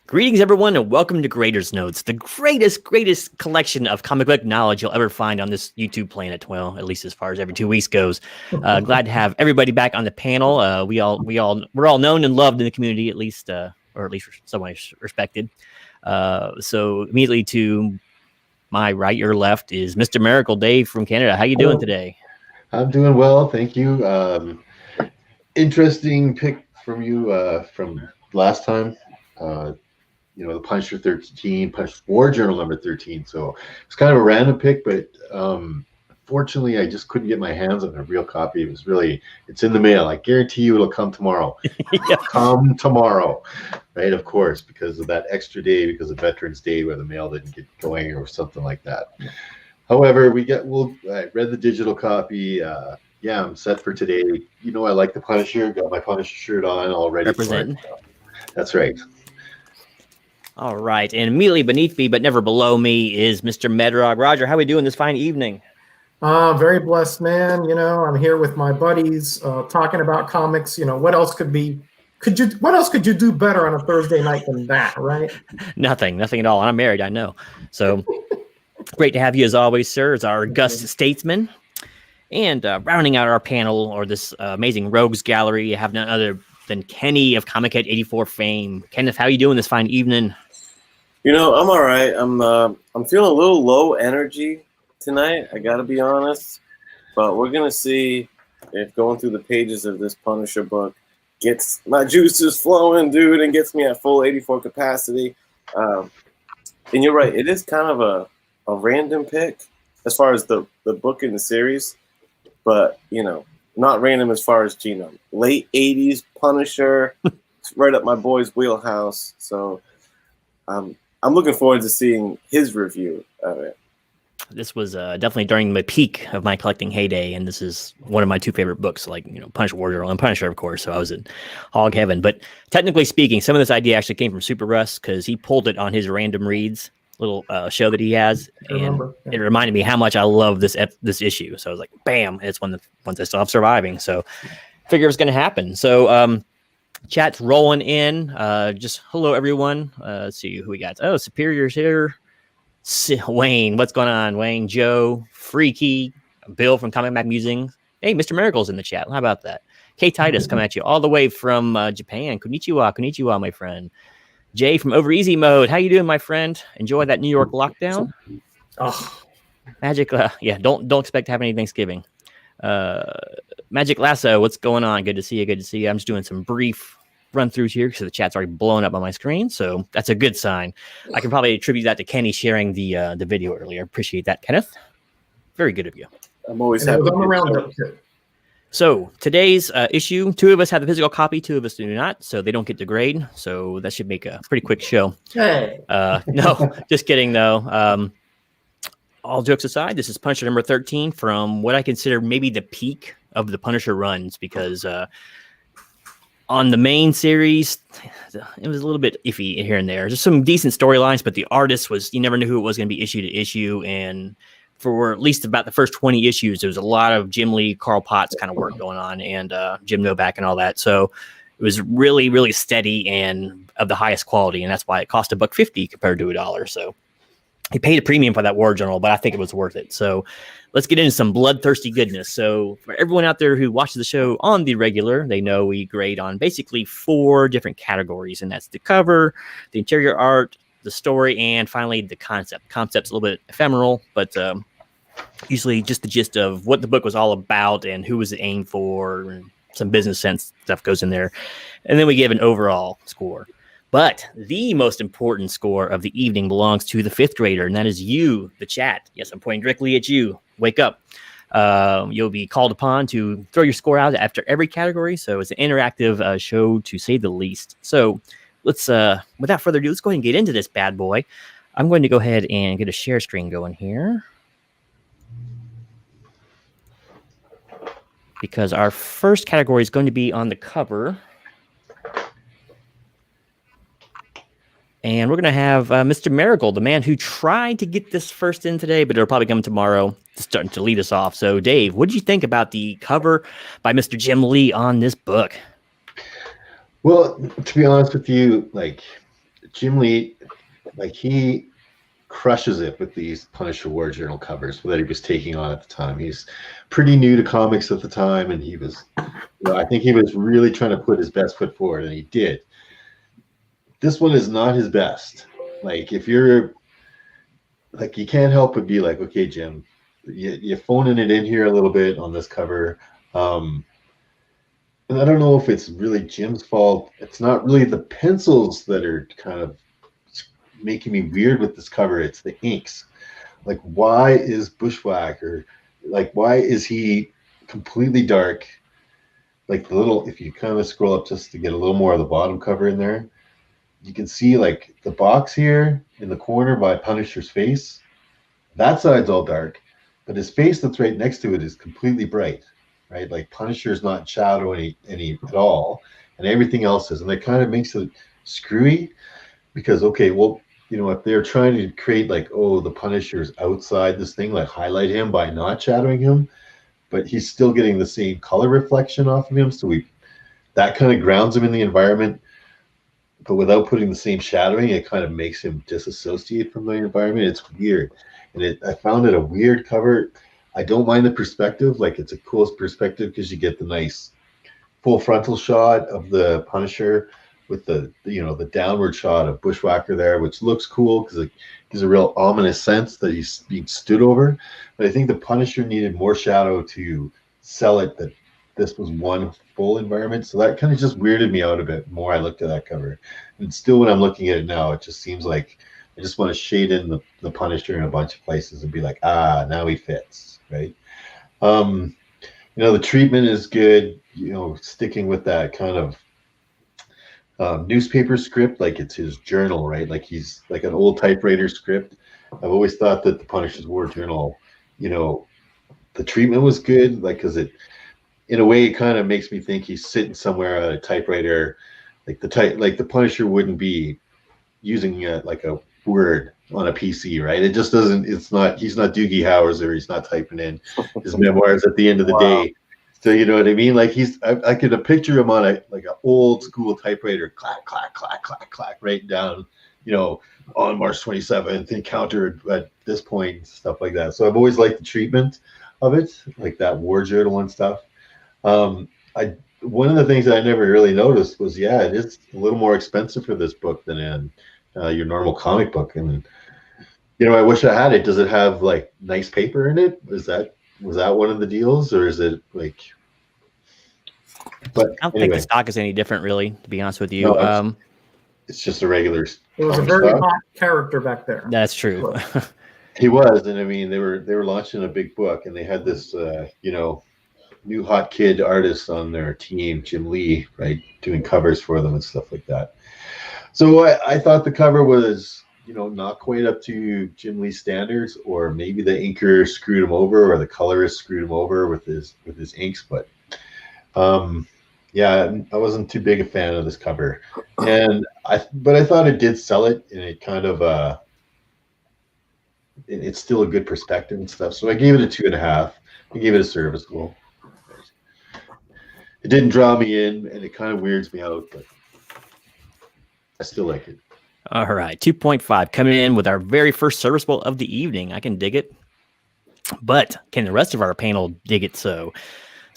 Greetings, everyone, and welcome to Graders Notes, the greatest collection of comic book knowledge you'll ever find on this YouTube planet. Well, at least as far as every 2 weeks goes. Glad to have everybody back on the panel. We're all known and loved in the community, at least, or at least somewhat respected. So immediately to my right, your left, is Mr. Miracle Dave from Canada. How you doing today? I'm doing well, thank you. Interesting pick from you from last time. The Punisher 13, Punisher War Journal number 13. So it's kind of a random pick, but fortunately, I just couldn't get my hands on a real copy. It's in the mail. I guarantee you it'll come tomorrow. Yeah. Come tomorrow, right? Of course, because of that extra day, because of Veterans Day where the mail didn't get going or something like that. However, I read the digital copy. I'm set for today. You know, I like the Punisher. Got my Punisher shirt on already. Representing. That's right. All right, and immediately beneath me, but never below me, is Mr. Medrog. Roger, how are we doing this fine evening? Very blessed, man. I'm here with my buddies talking about comics. What else could you do better on a Thursday night than that, right? Nothing at all. I'm married, I know. So great to have you as always, sir, as our august statesman. And rounding out our panel, or this amazing rogues gallery, I have none other than Kenny of Comic Head 84 fame. Kenneth, how you doing this fine evening? I'm all right. I'm feeling a little low energy tonight, I gotta be honest. But we're gonna see if going through the pages of this Punisher book gets my juices flowing, dude, and gets me at full 84 capacity. And you're right, it is kind of a random pick as far as the book in the series, but not random as far as Genome. Late 80s Punisher, it's right up my boy's wheelhouse. So I'm looking forward to seeing his review of it. This was definitely during the peak of my collecting heyday, and this is one of my two favorite books, like Punisher War Journal and Punisher, of course. So I was in hog heaven. But technically speaking, some of this idea actually came from Super Russ because he pulled it on his random reads little show that he has, and it reminded me how much I love this issue. So I was like, bam, it's one of the ones I still have surviving. So figure it's going to happen. So chat's rolling in. Just hello everyone. Let's see who we got. Oh, Superior's here. Wayne, what's going on? Wayne, Joe, Freaky, Bill from Comic Mac Musings. Hey, Mr. Miracle's in the chat. How about that? K Titus coming at you all the way from Japan. Konnichiwa, my friend. Jay from Over Easy Mode. How you doing, my friend? Enjoy that New York lockdown. Oh, Magic. Don't expect to have any Thanksgiving. Magic Lasso, what's going on? Good to see you. I'm just doing some brief run throughs here because the chat's already blown up on my screen, so that's a good sign. I can probably attribute that to Kenny sharing the video earlier. Appreciate that, Kenneth. Very good of you. I'm always happy. So today's issue, 2 of us have the physical copy, 2 of us do not, so they don't get to grade. So that should make a pretty quick show. Hey. No, just kidding though. All jokes aside, this is Punisher number 13 from what I consider maybe the peak of the Punisher runs, because on the main series, it was a little bit iffy here and there. Just some decent storylines, but the artist you never knew who it was going to be issue to issue. And for at least about the first 20 issues, there was a lot of Jim Lee, Carl Potts kind of work going on, and Jim Novak and all that. So it was really, really steady and of the highest quality. And that's why it cost $1.50 compared to $1. So he paid a premium for that War Journal, but I think it was worth it. So let's get into some bloodthirsty goodness. So for everyone out there who watches the show on the regular, they know we grade on basically 4 different categories, and that's the cover, the interior art, the story, and finally the concept. Concept's a little bit ephemeral, but usually just the gist of what the book was all about and who was it aimed for, and some business sense stuff goes in there. And then we give an overall score. But the most important score of the evening belongs to the 5th grader, and that is you, the chat. Yes, I'm pointing directly at you. Wake up. You'll be called upon to throw your score out after every category, so it's an interactive show, to say the least. So let's, without further ado, let's go ahead and get into this bad boy. I'm going to go ahead and get a share screen going here, because our first category is going to be on the cover. And we're going to have Mr. Miracle, the man who tried to get this first in today, but it'll probably come tomorrow, starting to lead us off. So, Dave, what did you think about the cover by Mr. Jim Lee on this book? Well, to be honest with you, Jim Lee, like he crushes it with these Punisher War Journal covers that he was taking on at the time. He's pretty new to comics at the time, and he was, I think he was really trying to put his best foot forward, and he did. This one is not his best. Like if you're, like you can't help but be like, okay, Jim, you're phoning it in here a little bit on this cover. And I don't know if it's really Jim's fault. It's not really the pencils that are kind of making me weird with this cover. It's the inks. Like, why is Bushwhacker, like, why is he completely dark? Like the little, if you kind of scroll up just to get a little more of the bottom cover in there, you can see like the box here in the corner by Punisher's face. That side's all dark, but his face that's right next to it is completely bright, right? Like Punisher's not in shadow any at all, and everything else is, and it kind of makes it screwy because, okay, well, if they're trying to create like, oh, the Punisher's outside this thing, like highlight him by not shadowing him, but he's still getting the same color reflection off of him, so that kind of grounds him in the environment. But without putting the same shadowing, it kind of makes him disassociate from the environment. It's weird. And I found it a weird cover. I don't mind the perspective. Like, it's a cool perspective because you get the nice full frontal shot of the Punisher with the downward shot of Bushwhacker there, which looks cool because it gives a real ominous sense that he's being stood over. But I think the Punisher needed more shadow to sell it that this was one full environment. So that kind of just weirded me out a bit more. I looked at that cover, and still when I'm looking at it now, it just seems like I just want to shade in the Punisher in a bunch of places and be like, now he fits, right? The treatment is good, sticking with that kind of newspaper script, like it's his journal, right? Like he's like an old typewriter script. I've always thought that the Punisher's War Journal, the treatment was good, like, because in a way, it kind of makes me think he's sitting somewhere at a typewriter, like the Punisher wouldn't be using like a Word on a PC, right? It just doesn't. He's not Doogie Howser. He's not typing in his memoirs at the end of the day. So you know what I mean? Like I could picture him on an old school typewriter, clack clack clack clack clack, right down, on March 27th, encountered at this point, stuff like that. So I've always liked the treatment of it, like that War Journal and stuff. One of the things that I never really noticed was, it is a little more expensive for this book than your normal comic book, and I wish I had it. Does it have like nice paper in it? Was that one of the deals, or is it like? But I don't think the stock is any different, really, to be honest with you. No, it's just a regular. It was a very hot character back there. That's true. He was, and I mean, they were launching a big book, and they had this, new hot kid artist on their team, Jim Lee, right, doing covers for them and stuff like that. So I thought the cover was, not quite up to Jim Lee's standards, or maybe the inker screwed him over, or the colorist screwed him over with his inks. But I wasn't too big a fan of this cover, but I thought it did sell it, and it kind of it's still a good perspective and stuff. So I gave it a 2.5. I gave it a serviceable. It didn't draw me in, and it kind of weirds me out, but I still like it. All right, 2.5 coming in with our very first serviceable of the evening. I can dig it, but can the rest of our panel dig it? So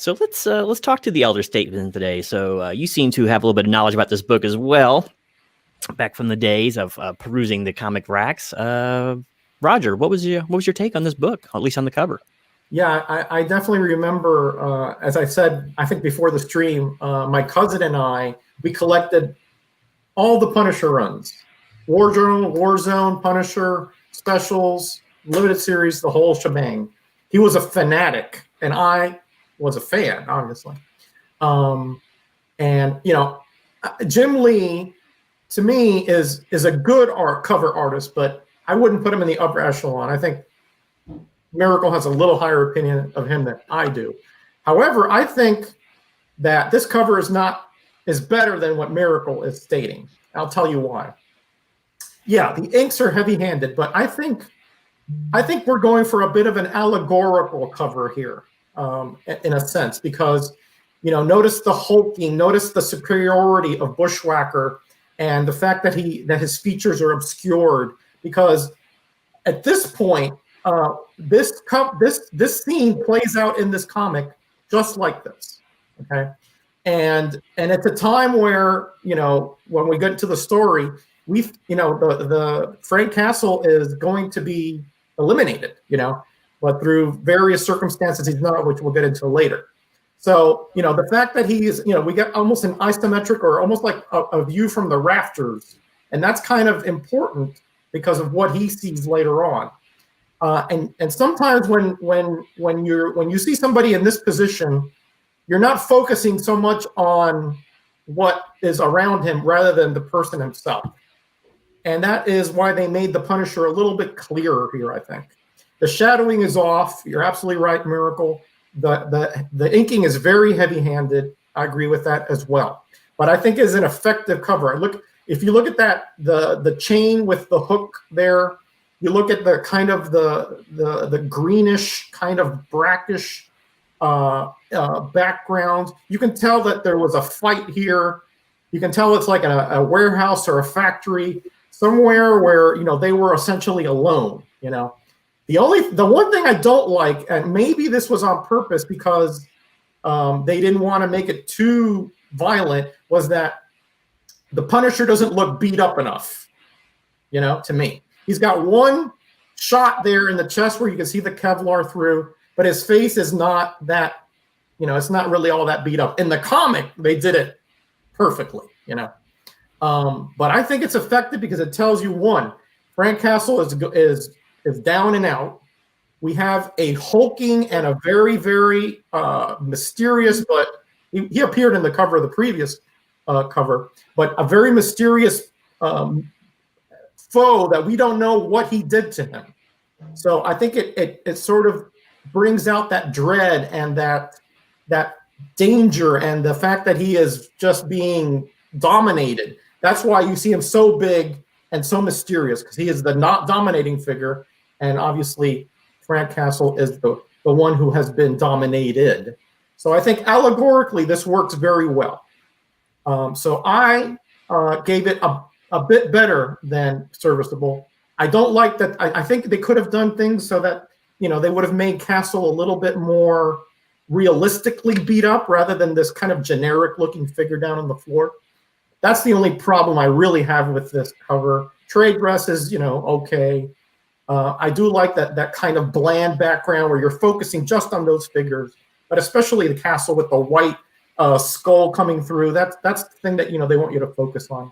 let's talk to the elder statesman today. So you seem to have a little bit of knowledge about this book as well, back from the days of perusing the comic racks. Roger, what was your take on this book, at least on the cover? Yeah, I definitely remember, as I said, I think before the stream, my cousin and we collected all the Punisher runs. War Journal, Warzone, Punisher, Specials, Limited Series, the whole shebang. He was a fanatic, and I was a fan, obviously. And, Jim Lee, to me, is a good cover artist, but I wouldn't put him in the upper echelon. I think Miracle has a little higher opinion of him than I do. However, I think that this cover is better than what Miracle is stating. I'll tell you why. Yeah, the inks are heavy-handed, but I think we're going for a bit of an allegorical cover here, in a sense, because notice the hulking, notice the superiority of Bushwhacker and the fact that his features are obscured, because at this point, this scene plays out in this comic just like this. Okay. And it's a time where, when we get into the story, the Frank Castle is going to be eliminated, but through various circumstances he's not, which we'll get into later. So, the fact that he's, we get almost an isometric or almost like a view from the rafters, and that's kind of important because of what he sees later on. And sometimes when you see somebody in this position, you're not focusing so much on what is around him rather than the person himself. And that is why they made the Punisher a little bit clearer here, I think. The shadowing is off. You're absolutely right, Miracle. The inking is very heavy-handed. I agree with that as well. But I think it's an effective cover. If you look at that, the chain with the hook there, you look at the kind of the greenish, kind of brackish background, you can tell that there was a fight here. You can tell it's like a warehouse or a factory somewhere where they were essentially alone. The one thing I don't like, and maybe this was on purpose because they didn't want to make it too violent, was that the Punisher doesn't look beat up enough. To me, he's got one shot there in the chest where you can see the Kevlar through, but his face is not that, it's not really all that beat up. In the comic, they did it perfectly, But I think it's effective because it tells you, one, Frank Castle is down and out. We have a hulking and a very, very mysterious, but he appeared in the cover of the previous cover, but a very mysterious foe that we don't know what he did to him. So I think it sort of brings out that dread and that danger and the fact that he is just being dominated. That's why you see him so big and so mysterious, because he is the not dominating figure, and obviously Frank Castle is the one who has been dominated. So I think allegorically this works very well. So I gave it a bit better than serviceable. I don't like that. I think they could have done things so that they would have made Castle a little bit more realistically beat up rather than this kind of generic looking figure down on the floor. That's the only problem I really have with this cover. Trade dress is, okay. I do like that kind of bland background where you're focusing just on those figures, but especially the Castle with the white skull coming through. That's the thing that they want you to focus on.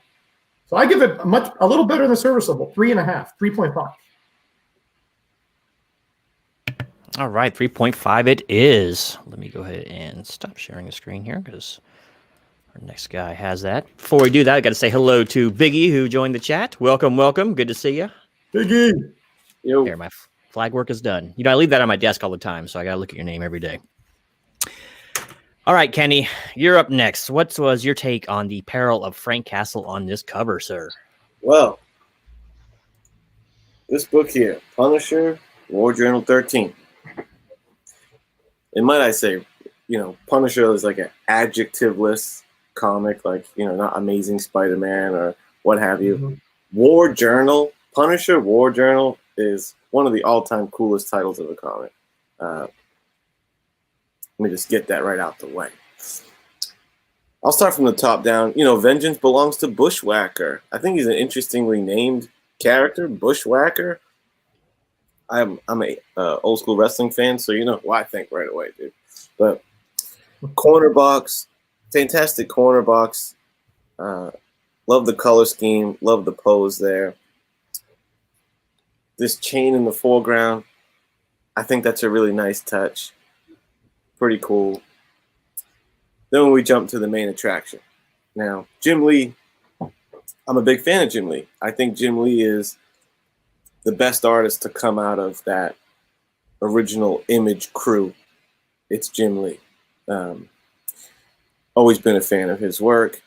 So I give it a little better than serviceable, 3.5, 3.5. All right, 3.5 it is. Let me go ahead and stop sharing the screen here because our next guy has that. Before we do that, I got to say hello to Biggie, who joined the chat. Welcome, welcome. Good to see you. Biggie. Yo. There, my flag work is done. I leave that on my desk all the time, so I got to look at your name every day. All right, Kenny, you're up next. What was your take on the peril of Frank Castle on this cover, sir? Well, this book here, Punisher, War Journal 13. And might I say, Punisher is like an adjectiveless comic, like, not Amazing Spider-Man or what have you. Mm-hmm. War Journal, Punisher War Journal is one of the all-time coolest titles of a comic. Let me just get that right out the way. I'll start from the top down. Vengeance belongs to Bushwhacker. I think he's an interestingly named character, Bushwhacker. I'm a old school wrestling fan, so you know why I think right away, dude. But corner box, fantastic corner box. Love the color scheme. Love the pose there. This chain in the foreground, I think that's a really nice touch. Pretty cool. Then we jump to the main attraction. Now, Jim Lee, I'm a big fan of Jim Lee. I think Jim Lee is the best artist to come out of that original Image crew. It's Jim Lee. Always been a fan of his work.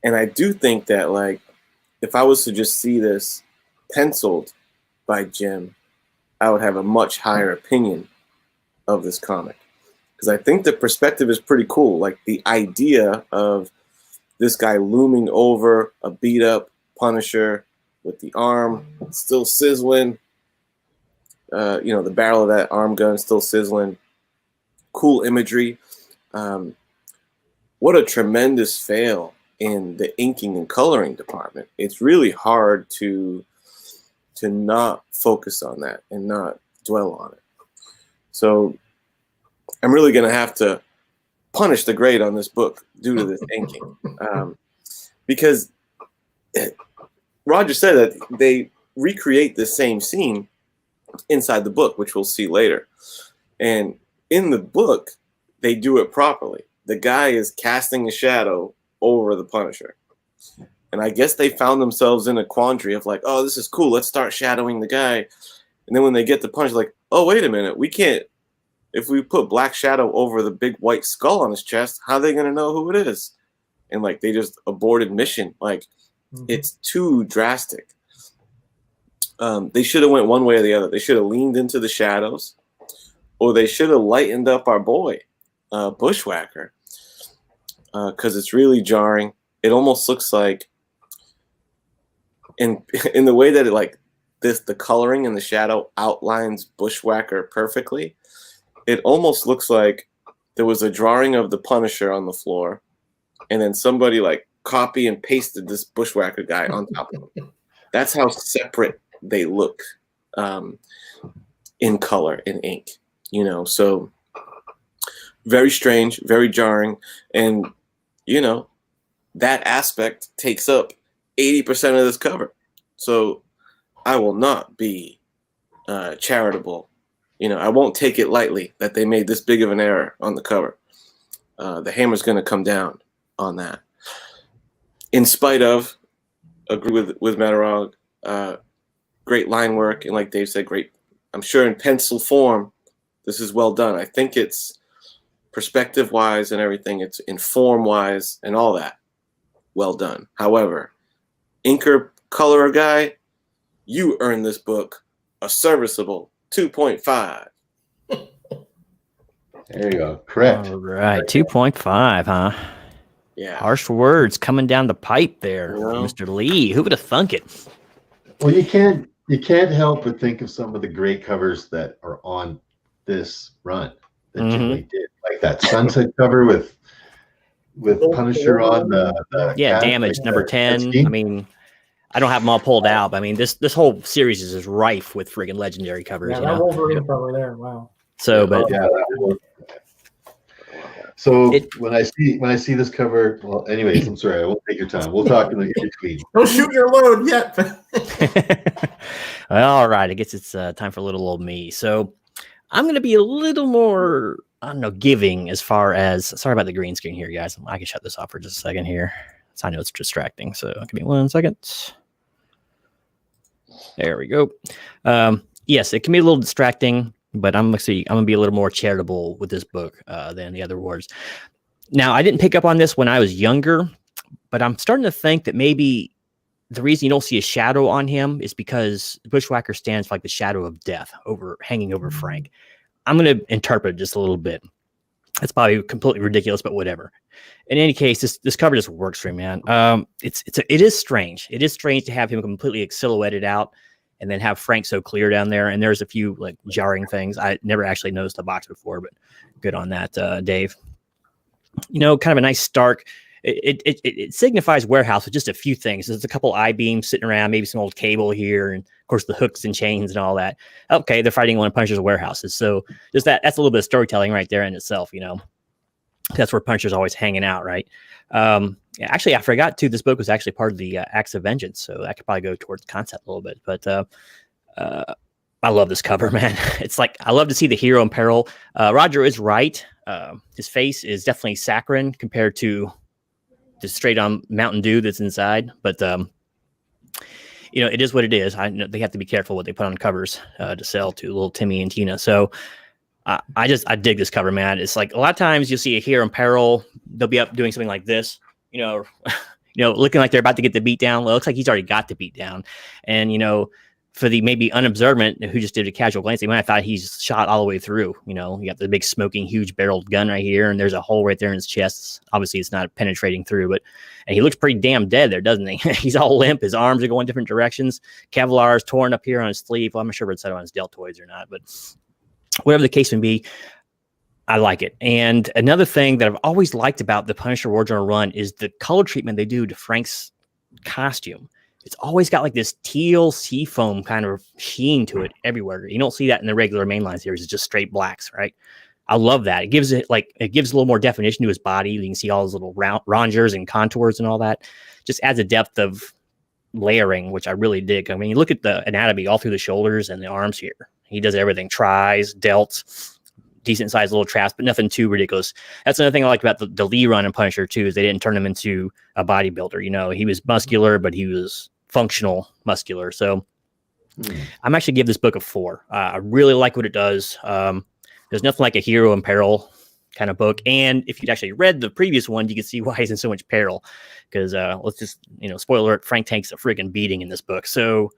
And I do think that, like, if I was to just see this penciled by Jim, I would have a much higher opinion of this comic. Because I think the perspective is pretty cool. Like, the idea of this guy looming over a beat up Punisher with the arm still sizzling. The barrel of that arm gun still sizzling. Cool imagery. What a tremendous fail in the inking and coloring department. It's really hard to not focus on that and not dwell on it. So I'm really going to have to punish the grade on this book due to this inking. Because Roger said that they recreate the same scene inside the book, which we'll see later. And in the book, they do it properly. The guy is casting a shadow over the Punisher. And I guess they found themselves in a quandary of like, oh, this is cool. Let's start shadowing the guy. And then when they get the Punisher, like, oh, wait a minute. We can't. If we put black shadow over the big white skull on his chest, how are they going to know who it is? And like, they just aborted mission. Like, it's too drastic. They should have went one way or the other. They should have leaned into the shadows, or they should have lightened up our boy, Bushwhacker, because it's really jarring. It almost looks like, in the way that it like this, the coloring and the shadow outlines Bushwhacker perfectly. It almost looks like there was a drawing of the Punisher on the floor, and then somebody like copy and pasted this Bushwhacker guy on top of him. That's how separate they look in color and ink, so very strange, very jarring. And, that aspect takes up 80% of this cover. So I will not be charitable. I won't take it lightly that they made this big of an error on the cover. The hammer's going to come down on that. In spite of, agree with Metarog, great line work, and like Dave said, great. I'm sure in pencil form, this is well done. I think it's perspective-wise and everything. It's in form-wise and all that. Well done. However, inker, colorer guy, you earned this book a serviceable 2.5. There you go. Correct. All right, 2.5, huh? Yeah. Harsh words coming down the pipe there, Mr. Lee. Who would have thunk it? Well, you can't help but think of some of the great covers that are on this run that Jim Lee did, like that sunset cover with Punisher on the Damage number 10. I mean, I don't have them all pulled out, but I mean, this whole series is rife with friggin' legendary covers. Yeah, that Wolverine cover there. Wow. So, but so when I see this cover, well, anyways, I'm sorry, I won't take your time. We'll talk in between. Don't shoot your load yet. All right, I guess it's time for a little old me. So I'm going to be a little more, giving as far as, sorry about the green screen here, guys. I can shut this off for just a second here. So I know it's distracting. So give me 1 second. There we go. Yes, it can be a little distracting, but I'm going to be a little more charitable with this book than the other words. Now, I didn't pick up on this when I was younger, but I'm starting to think that maybe the reason you don't see a shadow on him is because Bushwhacker stands for like the shadow of death hanging over Frank. I'm going to interpret it just a little bit. It's probably completely ridiculous, but whatever. In any case, this cover just works for me, man. It is strange. It is strange to have him completely silhouetted out and then have Frank so clear down there. And there's a few like jarring things. I never actually noticed the box before, but good on that, Dave. Kind of a nice stark. It signifies warehouse with just a few things. There's a couple I-beams sitting around, maybe some old cable here, and of course the hooks and chains and all that. Okay, they're fighting one of Punisher's warehouses. So just that's a little bit of storytelling right there in itself, That's where Punisher's always hanging out, right? Actually, I forgot too, this book was actually part of the Acts of Vengeance, so that could probably go towards concept a little bit. But I love this cover, man. It's like, I love to see the hero in peril. Roger is right. His face is definitely saccharine compared to the straight on Mountain Dew that's inside. But, it is what it is. I know they have to be careful what they put on covers to sell to little Timmy and Tina. So I dig this cover, man. It's like a lot of times you'll see a hero in peril. They'll be up doing something like this, looking like they're about to get the beat down. Well, it looks like he's already got the beat down. And, for the maybe unobservant who just did a casual glance, they might have thought he's shot all the way through. You know, you got the big smoking, huge barreled gun right here, and there's a hole right there in his chest. Obviously, it's not penetrating through, but and he looks pretty damn dead there, doesn't he? He's all limp. His arms are going different directions. Kevlar is torn up here on his sleeve. Well, I'm not sure if it's on his deltoids or not, but whatever the case may be, I like it. And another thing that I've always liked about the Punisher War Journal run is the color treatment they do to Frank's costume. It's always got like this teal seafoam kind of sheen to it everywhere. You don't see that in the regular mainline series. It's just straight blacks, right? I love that. It gives a little more definition to his body. You can see all his little rongers and contours and all that. Just adds a depth of layering, which I really dig. I mean, you look at the anatomy all through the shoulders and the arms here. He does everything: tries, delts, decent sized little traps, but nothing too ridiculous. That's another thing I like about the Lee run and Punisher too, is they didn't turn him into a bodybuilder. You know, he was muscular, but he was functional muscular. So I'm actually give this book a 4. I really like what it does. There's nothing like a hero in peril kind of book. And if you'd actually read the previous one, you could see why he's in so much peril. Because let's just, spoiler alert, Frank takes a friggin' beating in this book. So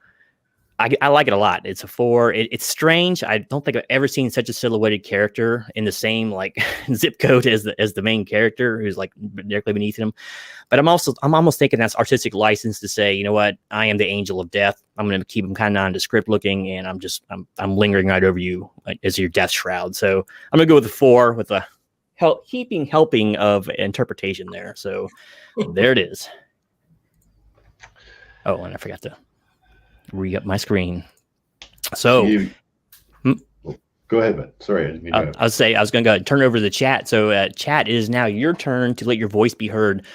I like it a lot. It's a 4. It's strange. I don't think I've ever seen such a silhouetted character in the same zip code as the main character, who's directly beneath him. But I'm almost thinking that's artistic license to say, you know what, I am the angel of death. I'm going to keep him kind of nondescript looking, and I'm lingering right over you as your death shroud. So I'm gonna go with a 4 with a helping of interpretation there. So there it is. Oh, and I forgot to re-up my screen. So go ahead, man. Sorry, I didn't mean to. I was going to go ahead and turn over to the chat. So chat, it is now your turn to let your voice be heard.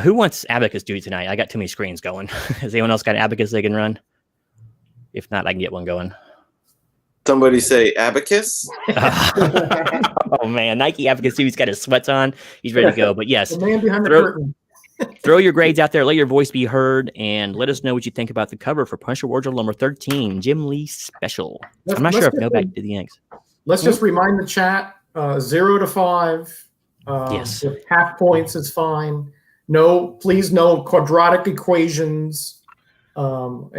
Who wants abacus duty tonight? I got too many screens going. Has anyone else got an abacus they can run? If not, I can get one going. Somebody say abacus. Oh man, Nike abacus duty's got his sweats on. He's ready to go. But yes, the man behind the curtain. Throw your grades out there. Let your voice be heard, and let us know what you think about the cover for Punisher War Journal number 13, Jim Lee special. I'm not sure if Novak did the Yanks. Let's just remind the chat: 0 to 5. Yes. With half points is fine. No, please, no quadratic equations. Nothing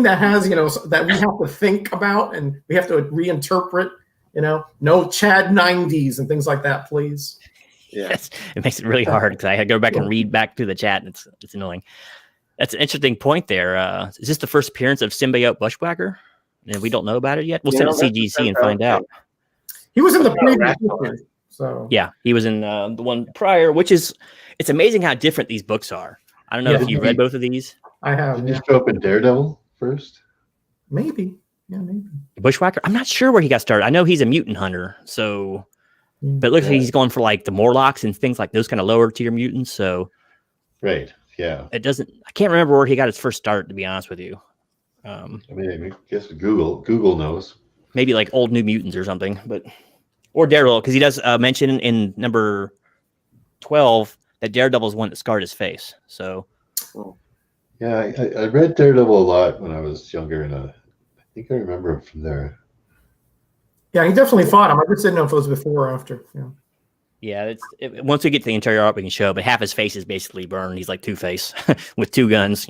that has that we have to think about and we have to reinterpret. No Chad 90s and things like that, please. Yeah. Yes, it makes it really hard because I had to go back and read back through the chat, and it's annoying. That's an interesting point there. Is this the first appearance of Symbiote Bushwhacker? And we don't know about it yet. We'll send it to CGC and find out. He was in the previous issue, so yeah, he was in the one prior, it's amazing how different these books are. I don't know if you read both of these. I have. Did he show up in Daredevil first? Maybe. Yeah, maybe. Bushwhacker? I'm not sure where he got started. I know he's a mutant hunter, so... But it looks like he's going for the Morlocks and things like those kind of lower tier mutants. So, right, yeah. I can't remember where he got his first start, to be honest with you. I guess Google knows. Maybe old New Mutants or something, or Daredevil, because he does mention in number 12 that Daredevil is one that scarred his face. So, yeah, I read Daredevil a lot when I was younger, and I think I remember him from there. Yeah, he definitely fought him. I just didn't know if it was before or after. Yeah, once we get to the interior art, we can show. But half his face is basically burned. He's like Two-Face with 2 guns.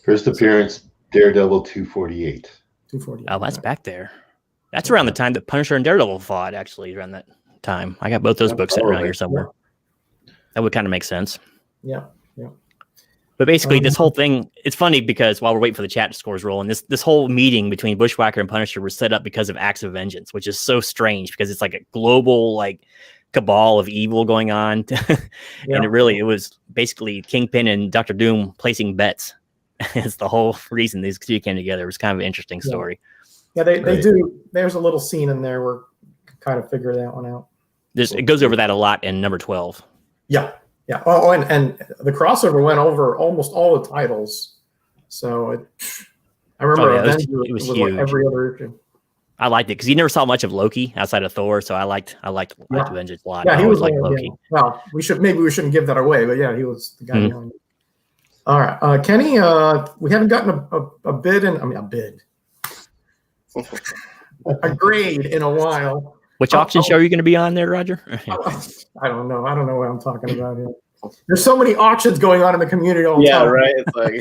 First appearance, Daredevil 248. 248. Oh, that's back there. That's around the time that Punisher and Daredevil fought. Actually, around that time, I got both those books sitting around here somewhere. That would kind of make sense. Yeah. But basically, this whole thing, it's funny because while we're waiting for the chat scores rolling, this whole meeting between Bushwhacker and Punisher was set up because of acts of vengeance, which is so strange because it's like a global cabal of evil going on. And it was basically Kingpin and Dr. Doom placing bets. It's the whole reason these two came together. It was kind of an interesting story. Yeah, they do. There's a little scene in there where you can kind of figure that one out. It goes over that a lot in number 12. Yeah. Yeah. Oh, and the crossover went over almost all the titles. So I remember it was huge. Every other issue. I liked it because you never saw much of Loki outside of Thor, so I liked Avengers a lot. Yeah, he was like Loki. Well, we shouldn't give that away, but yeah, he was the guy behind it. All right, Kenny, we haven't gotten a bid a grade in a while. Which auction show are you going to be on there, Roger? I don't know. I don't know what I'm talking about here. There's so many auctions going on in the community all the Yeah, time. right. It's like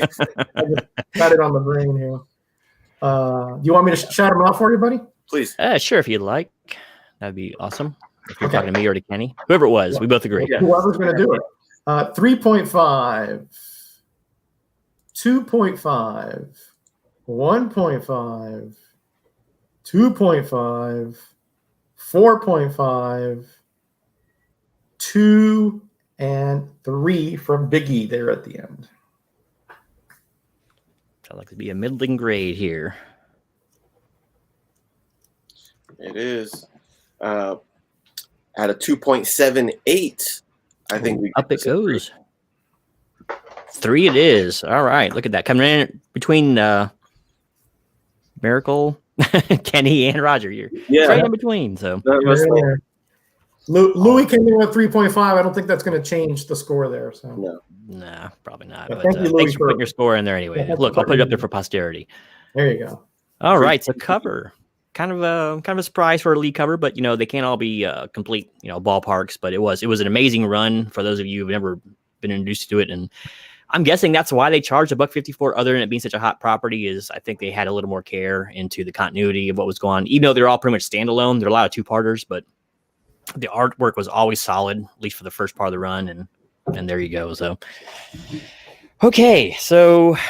I just got it on the brain here. Do you want me to shout them out for you, buddy? please. Sure, if you'd like. That'd be awesome. If you're Okay. talking to me or to Kenny. Whoever it was, we both agree. Yeah. Whoever's going to do it. 3.5, 2.5, 1.5, 2.5, 4.5, 2, and 3 from Biggie there at the end. I'd like to be a middling grade here. It is at a 2.78. I think we Up it goes. 3 it is. All right. Look at that. Coming in between Miracle, Kenny, and Roger. You're right in between. So Louis came in with 3.5. I don't think that's going to change the score there. So nah, probably not. But But thank you, Louis, thanks for putting your score in there anyway. Yeah, Look, I'll put it up there for posterity. there you go. All right. So cover. Kind of a surprise for a league cover, but they can't all be complete ballparks. But it was an amazing run for those of you who've never been introduced to it, and I'm guessing that's why they charged $154. Other than it being such a hot property, is I think they had a little more care into the continuity of what was going on. Even though they're all pretty much standalone, there are a lot of 2-parters, but the artwork was always solid, at least for the first part of the run, and there you go. So okay, so I'm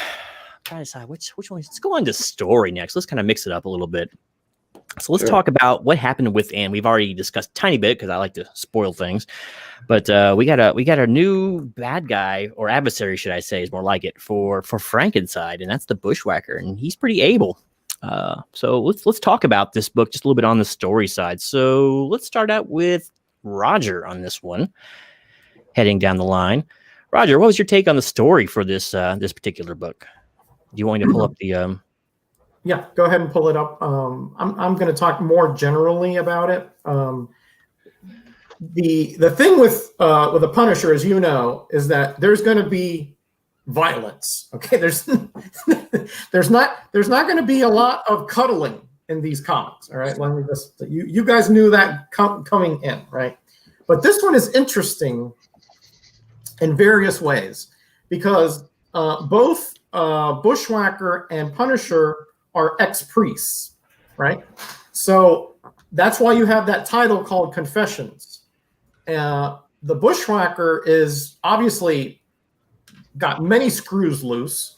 trying to decide which one. Let's go on to story next. Let's kind of mix it up a little bit. So let's talk about what happened within. We've already discussed a tiny bit because I like to spoil things, but we got a new bad guy, or adversary, should I say, is more like it, for Frankenside, and that's the Bushwhacker, and he's pretty able. So let's talk about this book just a little bit on the story side. So let's start out with Roger on this one, heading down the line. Roger, what was your take on the story for this particular book? Do you want me to pull up the? Yeah, go ahead and pull it up. I'm going to talk more generally about it. The thing with the Punisher, as you know, is that there's going to be violence. Okay, there's not going to be a lot of cuddling in these comics. All right, let me just you guys knew that coming in, right? But this one is interesting in various ways because both Bushwhacker and Punisher are ex-priests, right? So that's why you have that title called Confessions. The Bushwhacker is obviously got many screws loose,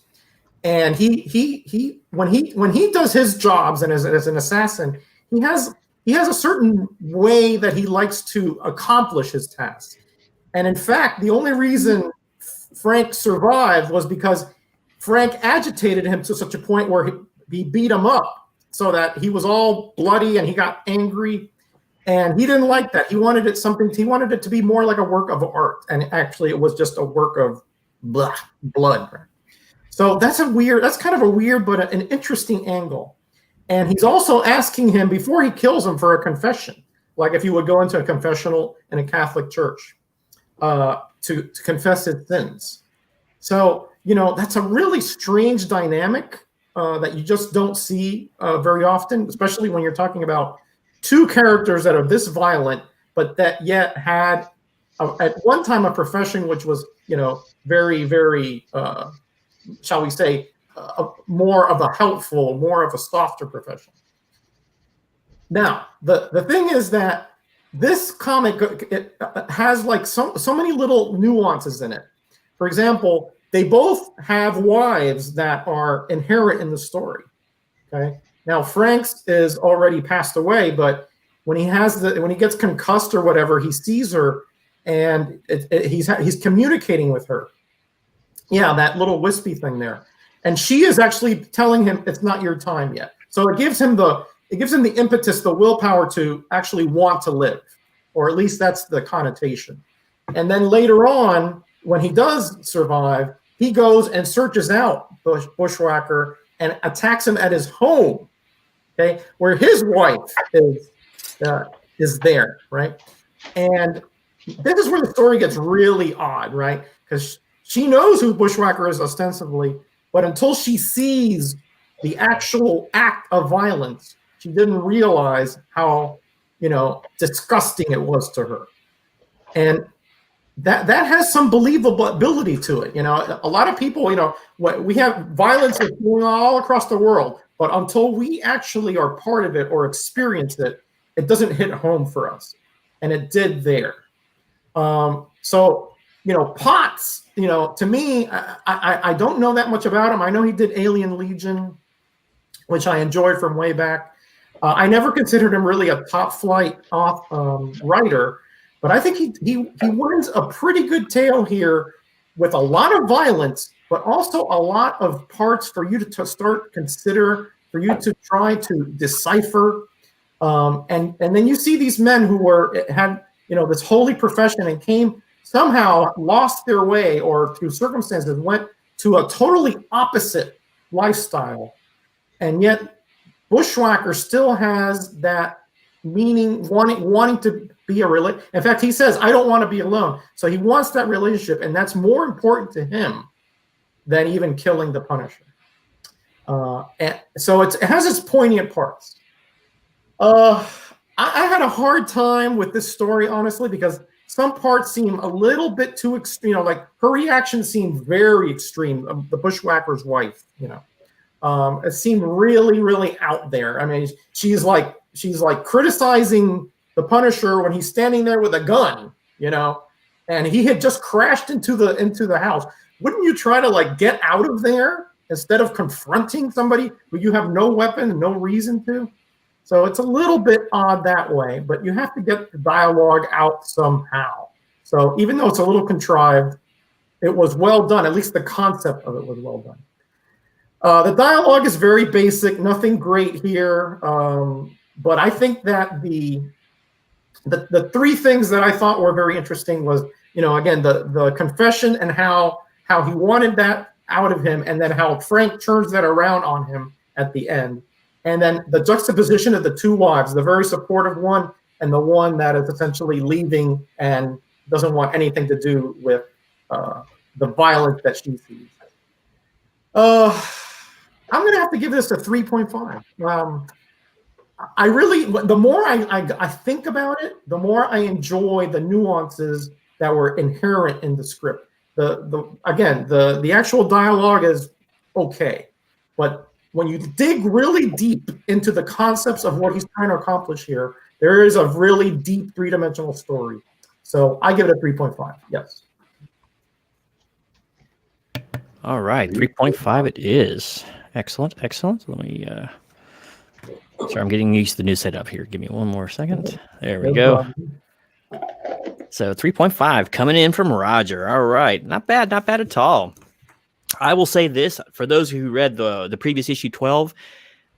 and he when he does his jobs and as an assassin, he has a certain way that he likes to accomplish his tasks. And in fact, the only reason Frank survived was because Frank agitated him to such a point where he beat him up so that he was all bloody and he got angry, and he didn't like that. He wanted it to be more like a work of art, and actually it was just a work of blood. So that's kind of a weird but an interesting angle. And he's also asking him before he kills him for a confession, like if you would go into a confessional in a Catholic church to confess his sins. So that's a really strange dynamic that you just don't see very often, especially when you're talking about two characters that are this violent, but that yet had at one time a profession which was, very, very, shall we say, more of a helpful, more of a softer profession. Now, the thing is that this comic, it has like so many little nuances in it. For example, they both have wives that are inherent in the story. Okay. Now Frank's is already passed away, but when he gets concussed or whatever, he sees her and he's communicating with her. Yeah, that little wispy thing there, and she is actually telling him it's not your time yet. So it gives him the impetus, the willpower to actually want to live, or at least that's the connotation. And then later on, when he does survive, he goes and searches out Bushwhacker and attacks him at his home, okay, where his wife is there, right? And this is where the story gets really odd, right? Because she knows who Bushwhacker is ostensibly, but until she sees the actual act of violence, she didn't realize how disgusting it was to her. And that has some believability to it. You know, a lot of people, you know, we have violence that's going on all across the world, but until we actually are part of it or experience it, it doesn't hit home for us, and it did there. So, you know, Potts, you know, to me, I don't know that much about him. I know he did Alien Legion, which I enjoyed from way back. I never considered him really a top flight writer, but I think he wins a pretty good tale here with a lot of violence, but also a lot of parts for you to start consider, for you to try to decipher. And then you see these men who had, you know, this holy profession and somehow lost their way, or through circumstances went to a totally opposite lifestyle. And yet Bushwhacker still has that meaning, wanting to be a relationship. In fact, he says, I don't want to be alone. So he wants that relationship, and that's more important to him than even killing the Punisher. And so it has its poignant parts. I had a hard time with this story, honestly, because some parts seem a little bit too extreme. You know, like her reaction seemed very extreme. The Bushwhacker's wife, you know, it seemed really, really out there. I mean, she's like criticizing the Punisher when he's standing there with a gun, you know, and he had just crashed into the house. Wouldn't you try to like get out of there instead of confronting somebody who you have no weapon and no reason to? So it's a little bit odd that way, but you have to get the dialogue out somehow. So even though it's a little contrived, it was well done. At least the concept of it was well done. The dialogue is very basic, nothing great here. But I think that the three things that I thought were very interesting was, you know, again, the confession and how he wanted that out of him, and then how Frank turns that around on him at the end. And then the juxtaposition of the two wives, the very supportive one and the one that is essentially leaving and doesn't want anything to do with the violence that she sees. I'm going to have to give this a 3.5. I really, the more I think about it, the more I enjoy the nuances that were inherent in the script. The actual dialogue is okay, but when you dig really deep into the concepts of what he's trying to accomplish here, there is a really deep three-dimensional story. So I give it a 3.5. Yes. All right, 3.5 it is. Excellent. Let me. Sorry, I'm getting used to the new setup here. Give me one more second. There we go. So 3.5 coming in from Roger. All right, not bad at all. I will say this, for those who read the previous issue 12,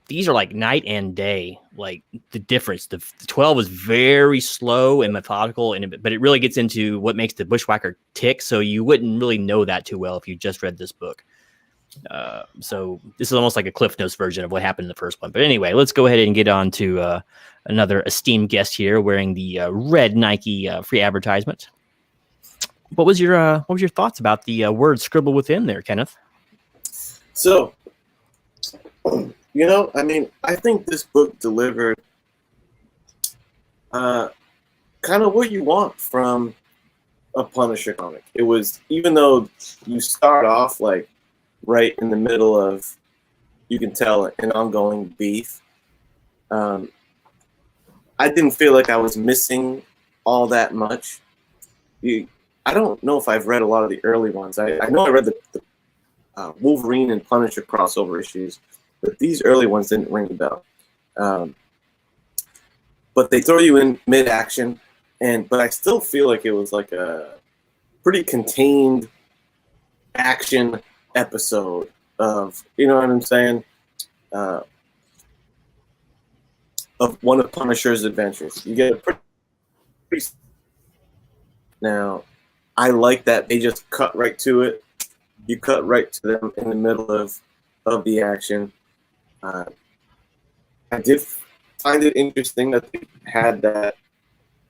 these are like night and day, like the difference. The 12 is very slow and methodical, but it really gets into what makes the Bushwhacker tick. So you wouldn't really know that too well if you just read this book. So this is almost like a Cliff Notes version of what happened in the first one. But anyway, let's go ahead and get on to another esteemed guest here wearing the red Nike free advertisement. What was your thoughts about the word scribbled within there, Kenneth? So, you know, I mean, I think this book delivered kind of what you want from a Punisher comic. It was, even though you start off like right in the middle of, you can tell, an ongoing beef, I didn't feel like I was missing all that much. I don't know if I've read a lot of the early ones. I know I read the Wolverine and Punisher crossover issues, but these early ones didn't ring a bell. But they throw you in mid-action, but I still feel like it was like a pretty contained action episode of, you know what I'm saying, of one of Punisher's adventures. You get a pretty now. I like that they just cut right to it. You cut right to them in the middle of the action. I did find it interesting that they had that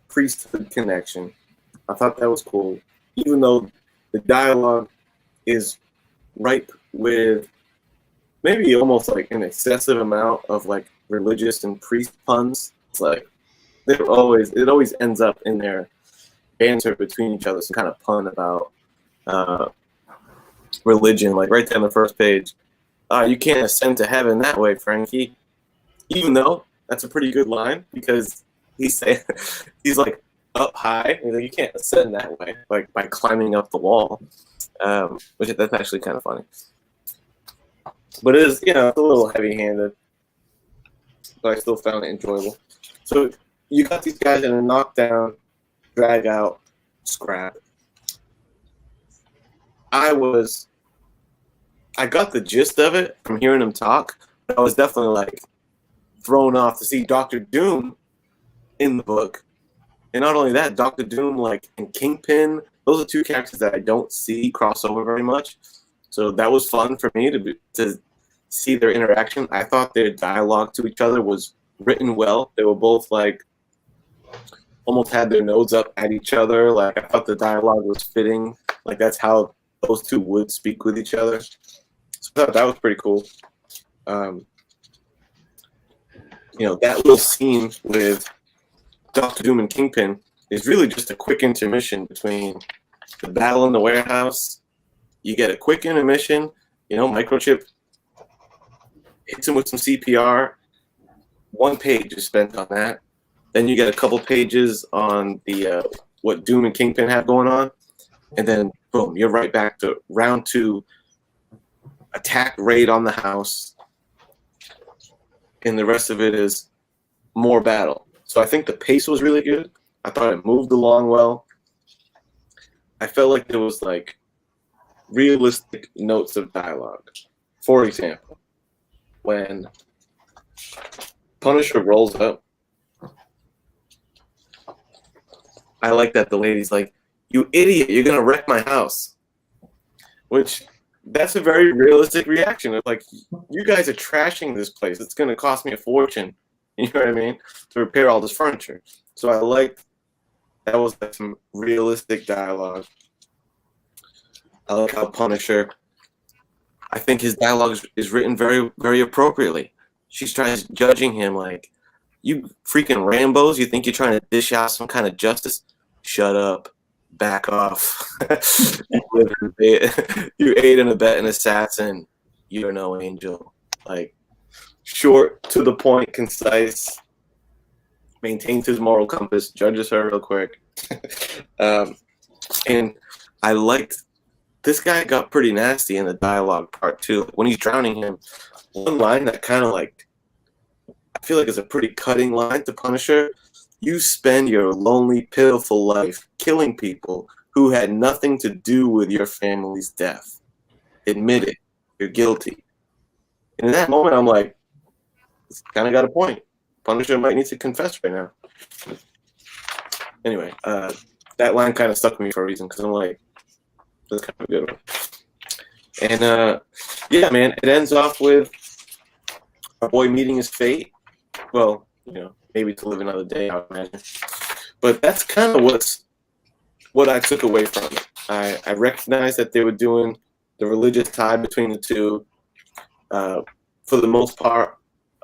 priesthood connection. I thought that was cool, even though the dialogue is ripe with maybe almost like an excessive amount of like religious and priest puns. It's like it always ends up in there. banter between each other, some kind of pun about religion, like right there on the first page. You can't ascend to heaven that way, Frankie. Even though that's a pretty good line, because he's like up high, and you can't ascend that way, like by climbing up the wall, which that's actually kind of funny. But it is, it's a little heavy-handed, but I still found it enjoyable. So you got these guys in a knockdown, drag out, scrap. I got the gist of it from hearing him talk, but I was definitely like thrown off to see Dr. Doom in the book. And not only that, Dr. Doom, and Kingpin, those are two characters that I don't see cross over very much. So that was fun for me to see their interaction. I thought their dialogue to each other was written well. They were both almost had their nose up at each other. I thought the dialogue was fitting. That's how those two would speak with each other. So I thought that was pretty cool. That little scene with Dr. Doom and Kingpin is really just a quick intermission between the battle in the warehouse. You get a quick intermission, Microchip hits him with some CPR. 1 page is spent on that. Then you get a couple pages on the what Doom and Kingpin have going on. And then, boom, you're right back to round 2, attack raid on the house. And the rest of it is more battle. So I think the pace was really good. I thought it moved along well. I felt like there was realistic notes of dialogue. For example, when Punisher rolls up, I like that the lady's like, "You idiot, you're gonna wreck my house." Which, that's a very realistic reaction. Of you guys are trashing this place. It's gonna cost me a fortune. You know what I mean? To repair all this furniture. So I liked that was some realistic dialogue. I like how Punisher, I think his dialogue is written very, very appropriately. She tries judging him you freaking Rambos, you think you're trying to dish out some kind of justice? Shut up. Back off. You aid and abet an assassin. You're no angel. Short, to the point, concise, maintains his moral compass, judges her real quick. And I liked this guy got pretty nasty in the dialogue part too. When he's drowning him, one line that kind of I feel like is a pretty cutting line to Punisher. You spend your lonely, pitiful life killing people who had nothing to do with your family's death. Admit it. You're guilty. And in that moment, I'm like, it's kind of got a point. Punisher might need to confess right now. Anyway, that line kind of stuck with me for a reason, because I'm like, that's kind of a good one. And yeah, man, it ends off with our boy meeting his fate. Well, maybe to live another day, I would imagine. But that's kind of what I took away from it. I recognized that they were doing the religious tie between the two. For the most part,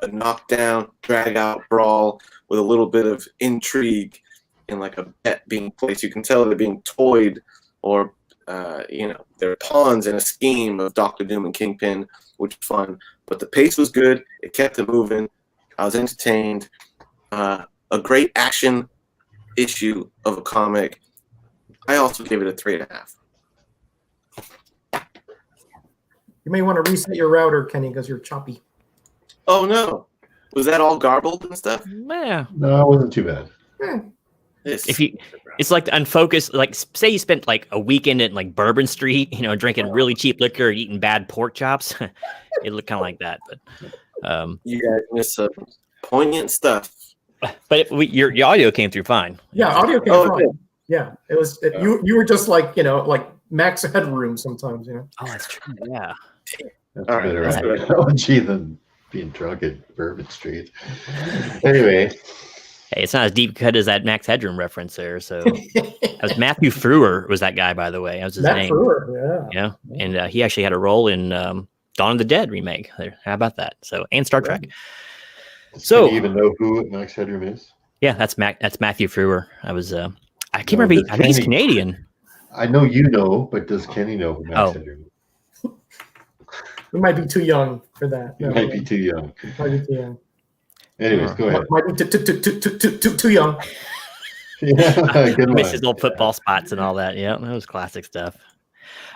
a knockdown, drag-out brawl with a little bit of intrigue and a bet being placed. You can tell they're being toyed, or they're pawns in a scheme of Dr. Doom and Kingpin, which is fun. But the pace was good. It kept it moving. I was entertained. A great action issue of a comic. I also gave it a 3.5. You may want to reset your router, Kenny, because you're choppy. Oh no, was that all garbled and stuff? Yeah. No, it wasn't too bad. It's like the unfocused, say you spent a weekend at Bourbon Street, drinking really cheap liquor, eating bad pork chops. It looked kind of like that, but you guys missed some poignant stuff. But your audio came through fine. Yeah, audio came through fine. Yeah, it was. You were just like max headroom sometimes. Oh, that's true. Yeah. That's a better analogy than being drunk at Bourbon Street. Anyway. Hey, it's not as deep cut as that Max Headroom reference there. So that was Matthew Frewer was that guy, by the way. That was his name. Frewer, yeah. And he actually had a role in Dawn of the Dead remake. How about that? So, and Star Trek. So, do you even know who Max Headroom is? Yeah, that's Matthew Frewer. I I can't remember. I think he's Canadian. I know you know, but does Kenny know who Max Headroom is? We might be too young for that. You might be too young. Might be too young. Anyways, go ahead. Might be too young. Yeah, good Miss his old football spots and all that. Yeah, that was classic stuff.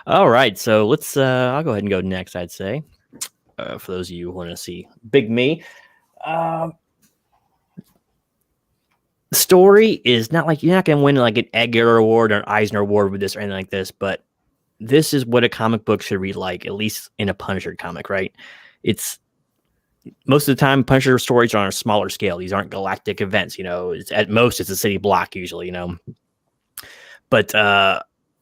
All right, so let's. I'll go ahead and go next. I'd say, for those of you who want to see Big Me, the story is not like you're not going to win like an Edgar Award or an Eisner Award with this or anything like this, but this is what a comic book should read like, at least in a Punisher comic, right? It's most of the time Punisher stories are on a smaller scale. These aren't galactic events, it's at most it's a city block usually, but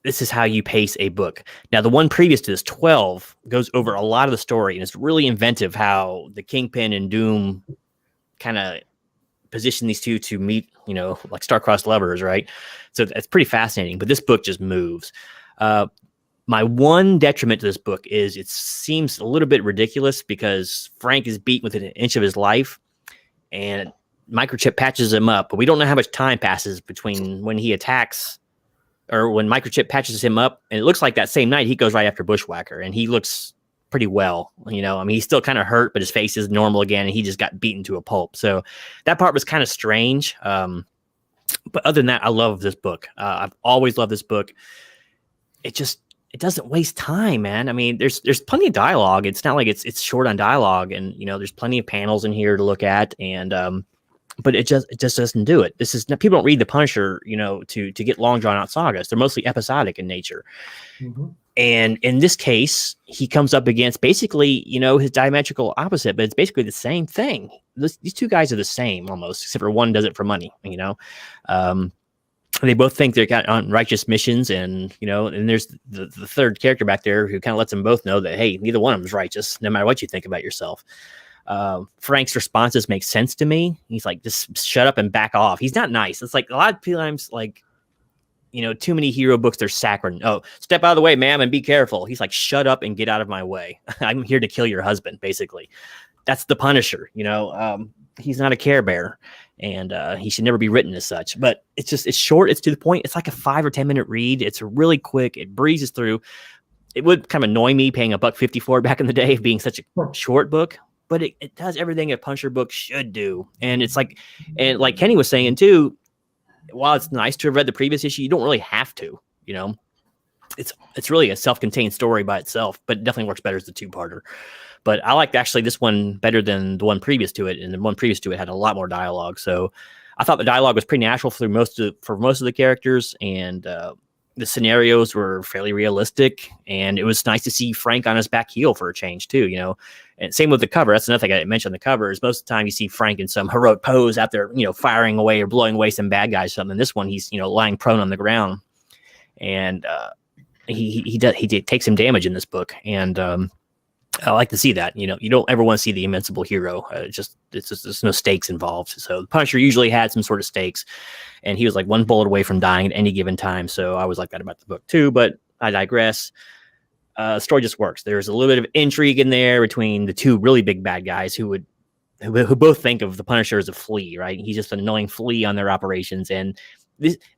this is how you pace a book. Now the one previous to this, 12, goes over a lot of the story, and it's really inventive how the Kingpin and Doom kind of position these two to meet, like star-crossed lovers, right? So it's pretty fascinating, but this book just moves. My one detriment to this book is it seems a little bit ridiculous because Frank is beaten within an inch of his life and Microchip patches him up, but we don't know how much time passes between when he attacks or when Microchip patches him up. And it looks like that same night he goes right after Bushwhacker and he looks pretty well, he's still kind of hurt, but his face is normal again and he just got beaten to a pulp. So that part was kind of strange. But other than that, I love this book. I've always loved this book. It doesn't waste time, man. I mean, there's plenty of dialogue. It's not like it's short on dialogue, and there's plenty of panels in here to look at, and but it just doesn't do it. This is people don't read the Punisher, to get long drawn out sagas. They're mostly episodic in nature. Mm-hmm. And in this case, he comes up against basically, his diametrical opposite, but it's basically the same thing. These two guys are the same almost, except for one does it for money, They both think they're got on righteous missions, and and there's the third character back there who kind of lets them both know that hey, neither one of them is righteous, no matter what you think about yourself. Frank's responses make sense to me. He's like, just shut up and back off. He's not nice. It's like a lot of times, like too many hero books, they're saccharine. Oh, step out of the way, ma'am, and be careful. He's like, shut up and get out of my way. I'm here to kill your husband, basically. That's the Punisher. He's not a Care Bear. And he should never be written as such, but it's short. It's to the point. It's like a 5 or 10 minute read. It's really quick. It breezes through. It would kind of annoy me paying $1.50 for it back in the day, being such a short book, but it does everything a Punisher book should do. And it's like, and like Kenny was saying too, while it's nice to have read the previous issue, you don't really have to, it's really a self-contained story by itself, but it definitely works better as the two-parter. But I liked actually this one better than the one previous to it, and the one previous to it had a lot more dialogue. So I thought the dialogue was pretty natural for most of the characters, and the scenarios were fairly realistic. And it was nice to see Frank on his back heel for a change too, And same with the cover. That's another thing I didn't mention. The cover is most of the time you see Frank in some heroic pose out there, firing away or blowing away some bad guys or something. This one, he's lying prone on the ground, and he takes some damage in this book, and I like to see that. You don't ever want to see the invincible hero. There's no stakes involved. So the Punisher usually had some sort of stakes, and he was like one bullet away from dying at any given time. So I always like that about the book too. But I digress. The story just works. There's a little bit of intrigue in there between the two really big bad guys who both think of the Punisher as a flea, right? He's just an annoying flea on their operations, and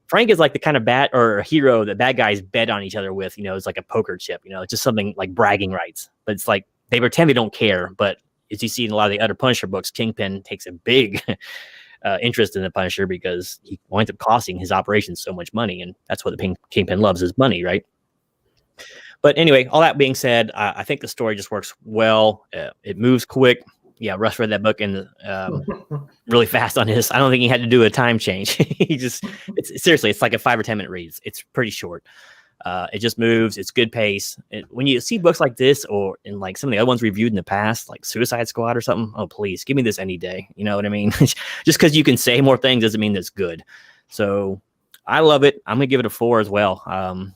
Frank is like the kind of bat or a hero that bad guys bet on each other with, it's like a poker chip, it's just something like bragging rights, but it's like they pretend they don't care. But as you see in a lot of the other Punisher books, Kingpin takes a big interest in the Punisher because he winds up costing his operations so much money. And that's what the Kingpin loves, is money, right? But anyway, all that being said, I think the story just works well. It moves quick. Yeah, Russ read that book and really fast on his. I don't think he had to do a time change. Seriously, it's like a 5 or 10 minute read. It's pretty short. It just moves. It's good pace. When you see books like this, or in like some of the other ones reviewed in the past, like Suicide Squad or something, oh please give me this any day. You know what I mean? Just because you can say more things doesn't mean that's good. So I love it. I'm gonna give it a 4 as well.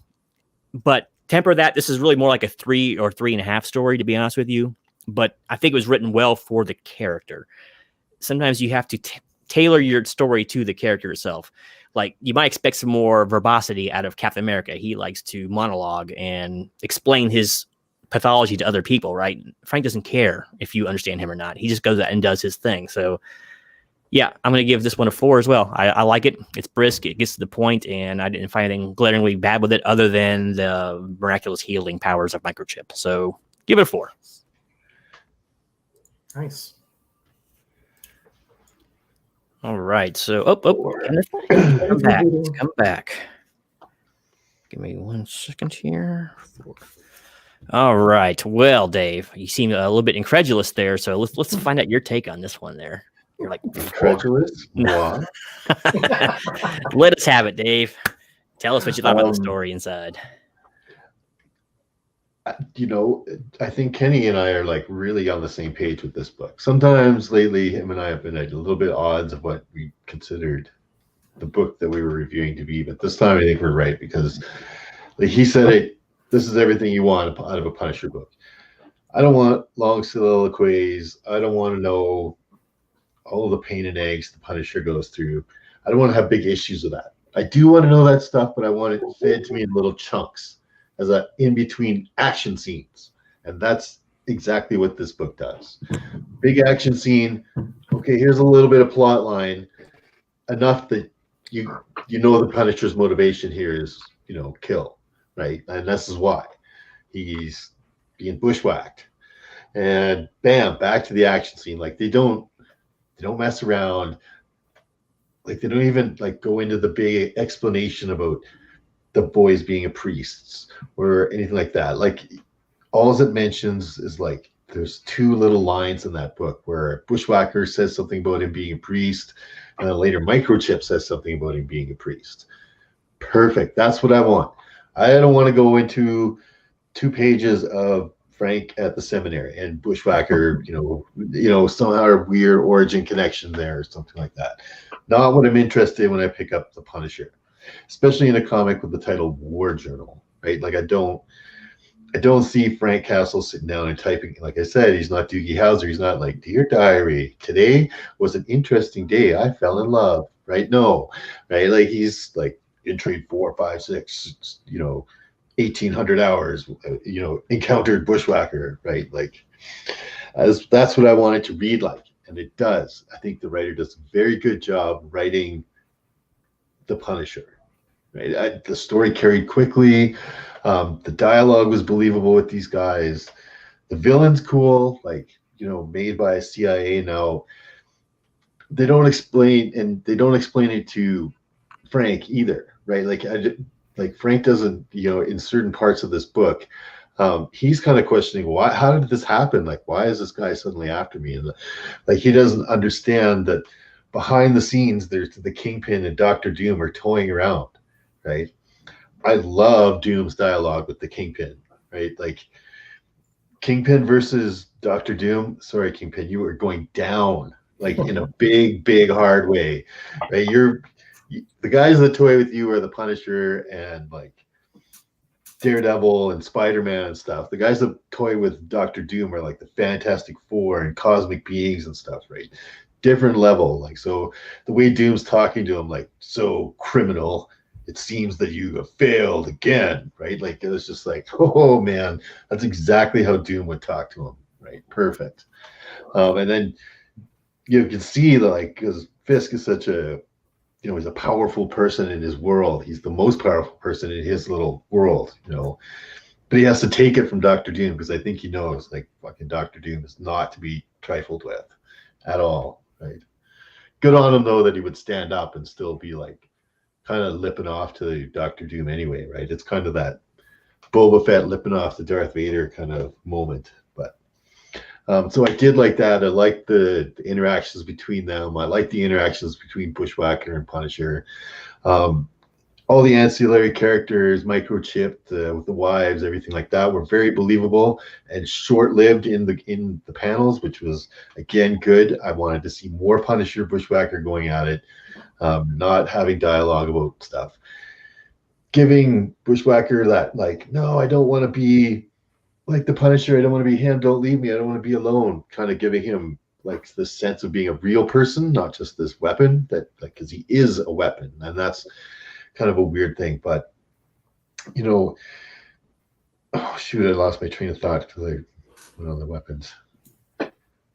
But temper that. This is really more like a 3 or 3.5 story, to be honest with you. But I think it was written well for the character. Sometimes you have to tailor your story to the character itself. Like, you might expect some more verbosity out of Captain America. He likes to monologue and explain his pathology to other people, right? Frank doesn't care if you understand him or not. He just goes out and does his thing. So Yeah, I'm going to give this one a 4 as well. I like it. It's brisk. It gets to the point, and I didn't find anything glaringly bad with it other than the miraculous healing powers of Microchip. So give it a 4. Nice. All right. So, come back. Come back. Give me 1 second here. 4. All right. Well, Dave, you seem a little bit incredulous there. So let's find out your take on this one there. You're like, incredulous? What? Let us have it, Dave. Tell us what you thought about the story inside. You know, I think Kenny and I are like really on the same page with this book. Sometimes lately, him and I have been at a little bit odds of what we considered the book that we were reviewing to be. But this time, I think we're right because, like he said, it. This is everything you want out of a Punisher book. I don't want long soliloquies. I don't want to know all of the pain and eggs the Punisher goes through. I don't want to have big issues with that. I do want to know that stuff, but I want it fed to me in little chunks as a in between action scenes, and that's exactly what this book does. Big action scene. Okay, here's a little bit of plot line, enough that you know the Punisher's motivation here is kill, right? And this is why he's being bushwhacked, and bam, back to the action scene. Like they don't mess around. Like they don't even like go into the big explanation about the boys being a priests or anything like that. Like all it mentions is like there's 2 little lines in that book where Bushwhacker says something about him being a priest, and then later Microchip says something about him being a priest. Perfect. That's what I want. I don't want to go into 2 pages of Frank at the seminary and Bushwhacker, somehow a weird origin connection there or something like that. Not what I'm interested in when I pick up the Punisher, especially in a comic with the title War Journal, right? Like I don't see Frank Castle sitting down and typing. Like I said, he's not Doogie Howser. He's not like, "Dear Diary, today was an interesting day. I fell in love." Right? No, right? Like he's like in trade 4, 5, 6, 1,800 hours, encountered Bushwhacker, right? Like that's what I wanted to read like, and it does. I think the writer does a very good job writing the Punisher, right? The story carried quickly. The dialogue was believable with these guys. The villain's cool, like, made by CIA now. They don't explain it to Frank either, right? Like Frank doesn't, in certain parts of this book, he's kind of questioning how did this happen? Like, why is this guy suddenly after me? And like, he doesn't understand that behind the scenes, there's the Kingpin and Dr. Doom are toying around, right? I love Doom's dialogue with the Kingpin, right? Like Kingpin versus Dr. Doom. Sorry, Kingpin, you are going down like in a big, big, hard way, right? The guys that toy with you are the Punisher and like Daredevil and Spider-Man and stuff. The guys that toy with Dr. Doom are like the Fantastic Four and cosmic beings and stuff, right? Different level. Like, so the way Doom's talking to him, like, so criminal, it seems that you have failed again, right? Like, it was just like, oh man, that's exactly how Doom would talk to him, right? Perfect. And then you can see that, like, because Fisk is such a, he's a powerful person in his world. He's the most powerful person in his little world, but he has to take it from Dr. Doom because I think he knows, like, fucking Dr. Doom is not to be trifled with at all, right? Good on him, though, that he would stand up and still be, like, kind of lipping off to Dr. Doom anyway, right? It's kind of that Boba Fett lipping off to Darth Vader kind of moment. But so I did like that. I liked the interactions between them. I liked the interactions between Bushwhacker and Punisher. All the ancillary characters, Microchip, with the wives, everything like that, were very believable and short-lived in the panels, which was again good. I wanted to see more Punisher Bushwhacker going at it. Not having dialogue about stuff, giving Bushwhacker that, like, no, I don't want to be like the Punisher. I don't want to be him. Don't leave me. I don't want to be alone. Kind of giving him like this sense of being a real person, not just this weapon that, like, because he is a weapon, and that's kind of a weird thing. But oh shoot, I lost my train of thought because I went on the weapons.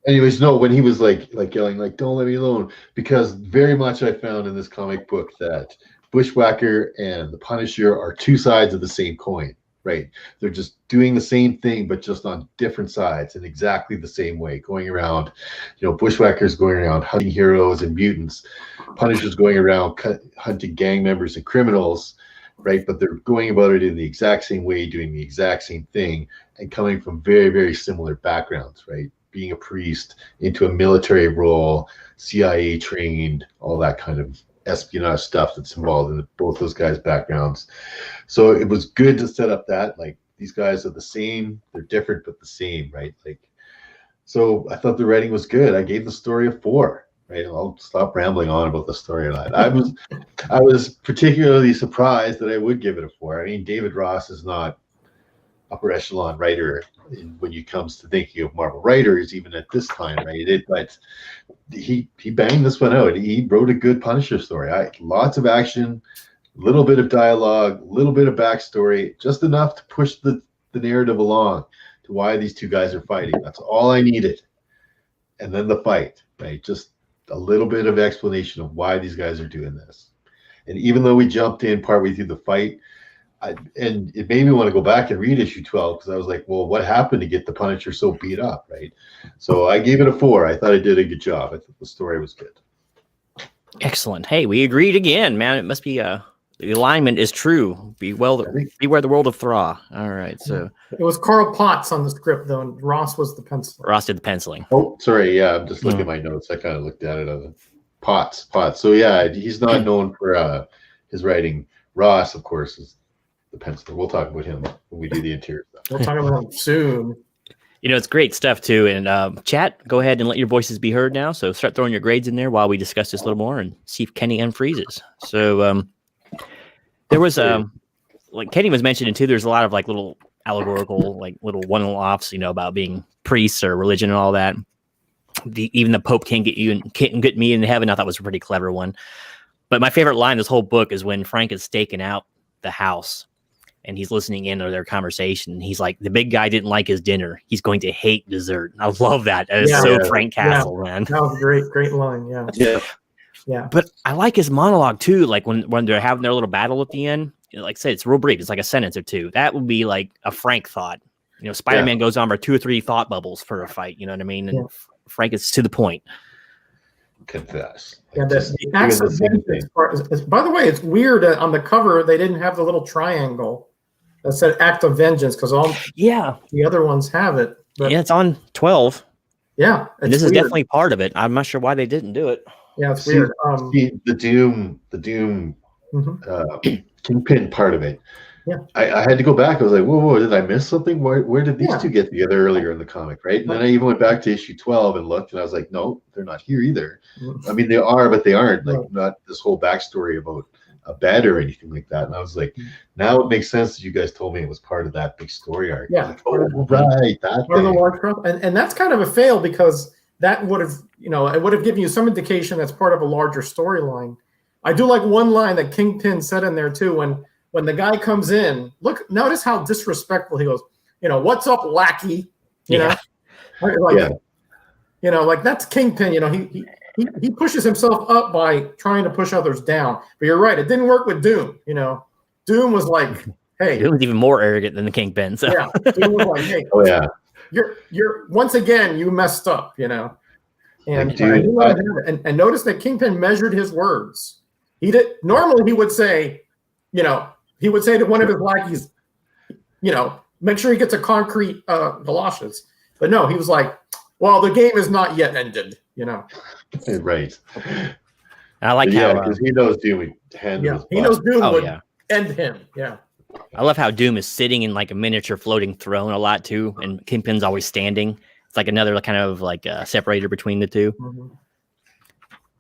Anyways, no, when he was like yelling, like, "Don't let me alone," because very much I found in this comic book that Bushwhacker and the Punisher are two sides of the same coin, right? They're just doing the same thing, but just on different sides in exactly the same way, going around, Bushwhacker's going around hunting heroes and mutants. Punisher's going around hunting gang members and criminals, right? But they're going about it in the exact same way, doing the exact same thing, and coming from very, very similar backgrounds, right? Being a priest into a military role, CIA trained, all that kind of espionage stuff that's involved in both those guys' backgrounds. So it was good to set up that, like, these guys are the same, they're different, but the same, right? Like, so I thought the writing was good. I gave the story a 4. Right, I'll stop rambling on about the storyline. I was particularly surprised that I would give it a 4. I mean, David Ross is not upper echelon writer when it comes to thinking of Marvel writers, even at this time, right? But he banged this one out. He wrote a good Punisher story. Lots of action, a little bit of dialogue, a little bit of backstory, just enough to push the narrative along to why these two guys are fighting. That's all I needed. And then the fight, right? Just a little bit of explanation of why these guys are doing this. And even though we jumped in partway through the fight, and it made me want to go back and read issue 12, because I was like, well, what happened to get the Punisher so beat up, right? So I gave it a 4. I thought I did a good job. I thought the story was good. Excellent. Hey, we agreed again, man. It must be the alignment is true. Beware the world of Thra. All right, so it was Carl Potts on the script though, and Ross was the penciler. Ross did the penciling. Oh, sorry. Yeah, I'm just looking at my notes. I kind of looked at it as Potts. So yeah, he's not known for his writing. Ross, of course, is the penciler. We'll talk about him when we do the interior stuff. We'll talk about him soon. It's great stuff too. And chat, go ahead and let your voices be heard now. So start throwing your grades in there while we discuss this a little more and see if Kenny unfreezes. So there was like Kenny was mentioning too, there's a lot of like little allegorical, like little one-offs, about being priests or religion and all that. Even the Pope can't get me into heaven. I thought was a pretty clever one. But my favorite line in this whole book is when Frank is staking out the house and he's listening in to their conversation. And he's like, the big guy didn't like his dinner. He's going to hate dessert. I love that. That is Frank Castle, man. That was a great line. Yeah. Yeah. But I like his monologue too. Like when they're having their little battle at the end, like I said, it's real brief. It's like a sentence or two. That would be like a Frank thought. Spider-Man goes on for 2 or 3 thought bubbles for a fight. You know what I mean? And Frank is to the point. Confess. Yeah, the acts of vengeance part is, by the way, it's weird on the cover they didn't have the little triangle that said act of vengeance, because all the other ones have it. But, it's on 12. Yeah. And this is definitely part of it. I'm not sure why they didn't do it. Yeah, it's weird. The Doom Kingpin part of it. Yeah. I had to go back. I was like, whoa, did I miss something? Where did these two get together earlier in the comic, right? And then I even went back to issue 12 and looked, and I was like, no, they're not here either. I mean, they are, but they aren't. Like, not this whole backstory about a bed or anything like that. And I was like, now it makes sense that you guys told me it was part of that big story arc. Yeah. Like, right. That part of the large crop. And that's kind of a fail, because that would have, it would have given you some indication that's part of a larger storyline. I do like one line that Kingpin said in there too, when the guy comes in, notice how disrespectful he goes, what's up, lackey? Like that's Kingpin, he pushes himself up by trying to push others down. But you're right, it didn't work with Doom, Doom was like, hey. Doom was even more arrogant than the Kingpin. So. Yeah, Doom was like, hey. Oh, yeah. You're once again, you messed up, And and notice that Kingpin measured his words. Normally he would say, he would say to one of his lackeys, make sure he gets a concrete galoshes. But no, he was like, well, the game is not yet ended, Right. I like how because he knows Doom would handle he knows Doom would end him. Yeah. I love how Doom is sitting in like a miniature floating throne a lot too, and Kingpin's always standing. It's like another kind of like separator between the two. Mm-hmm.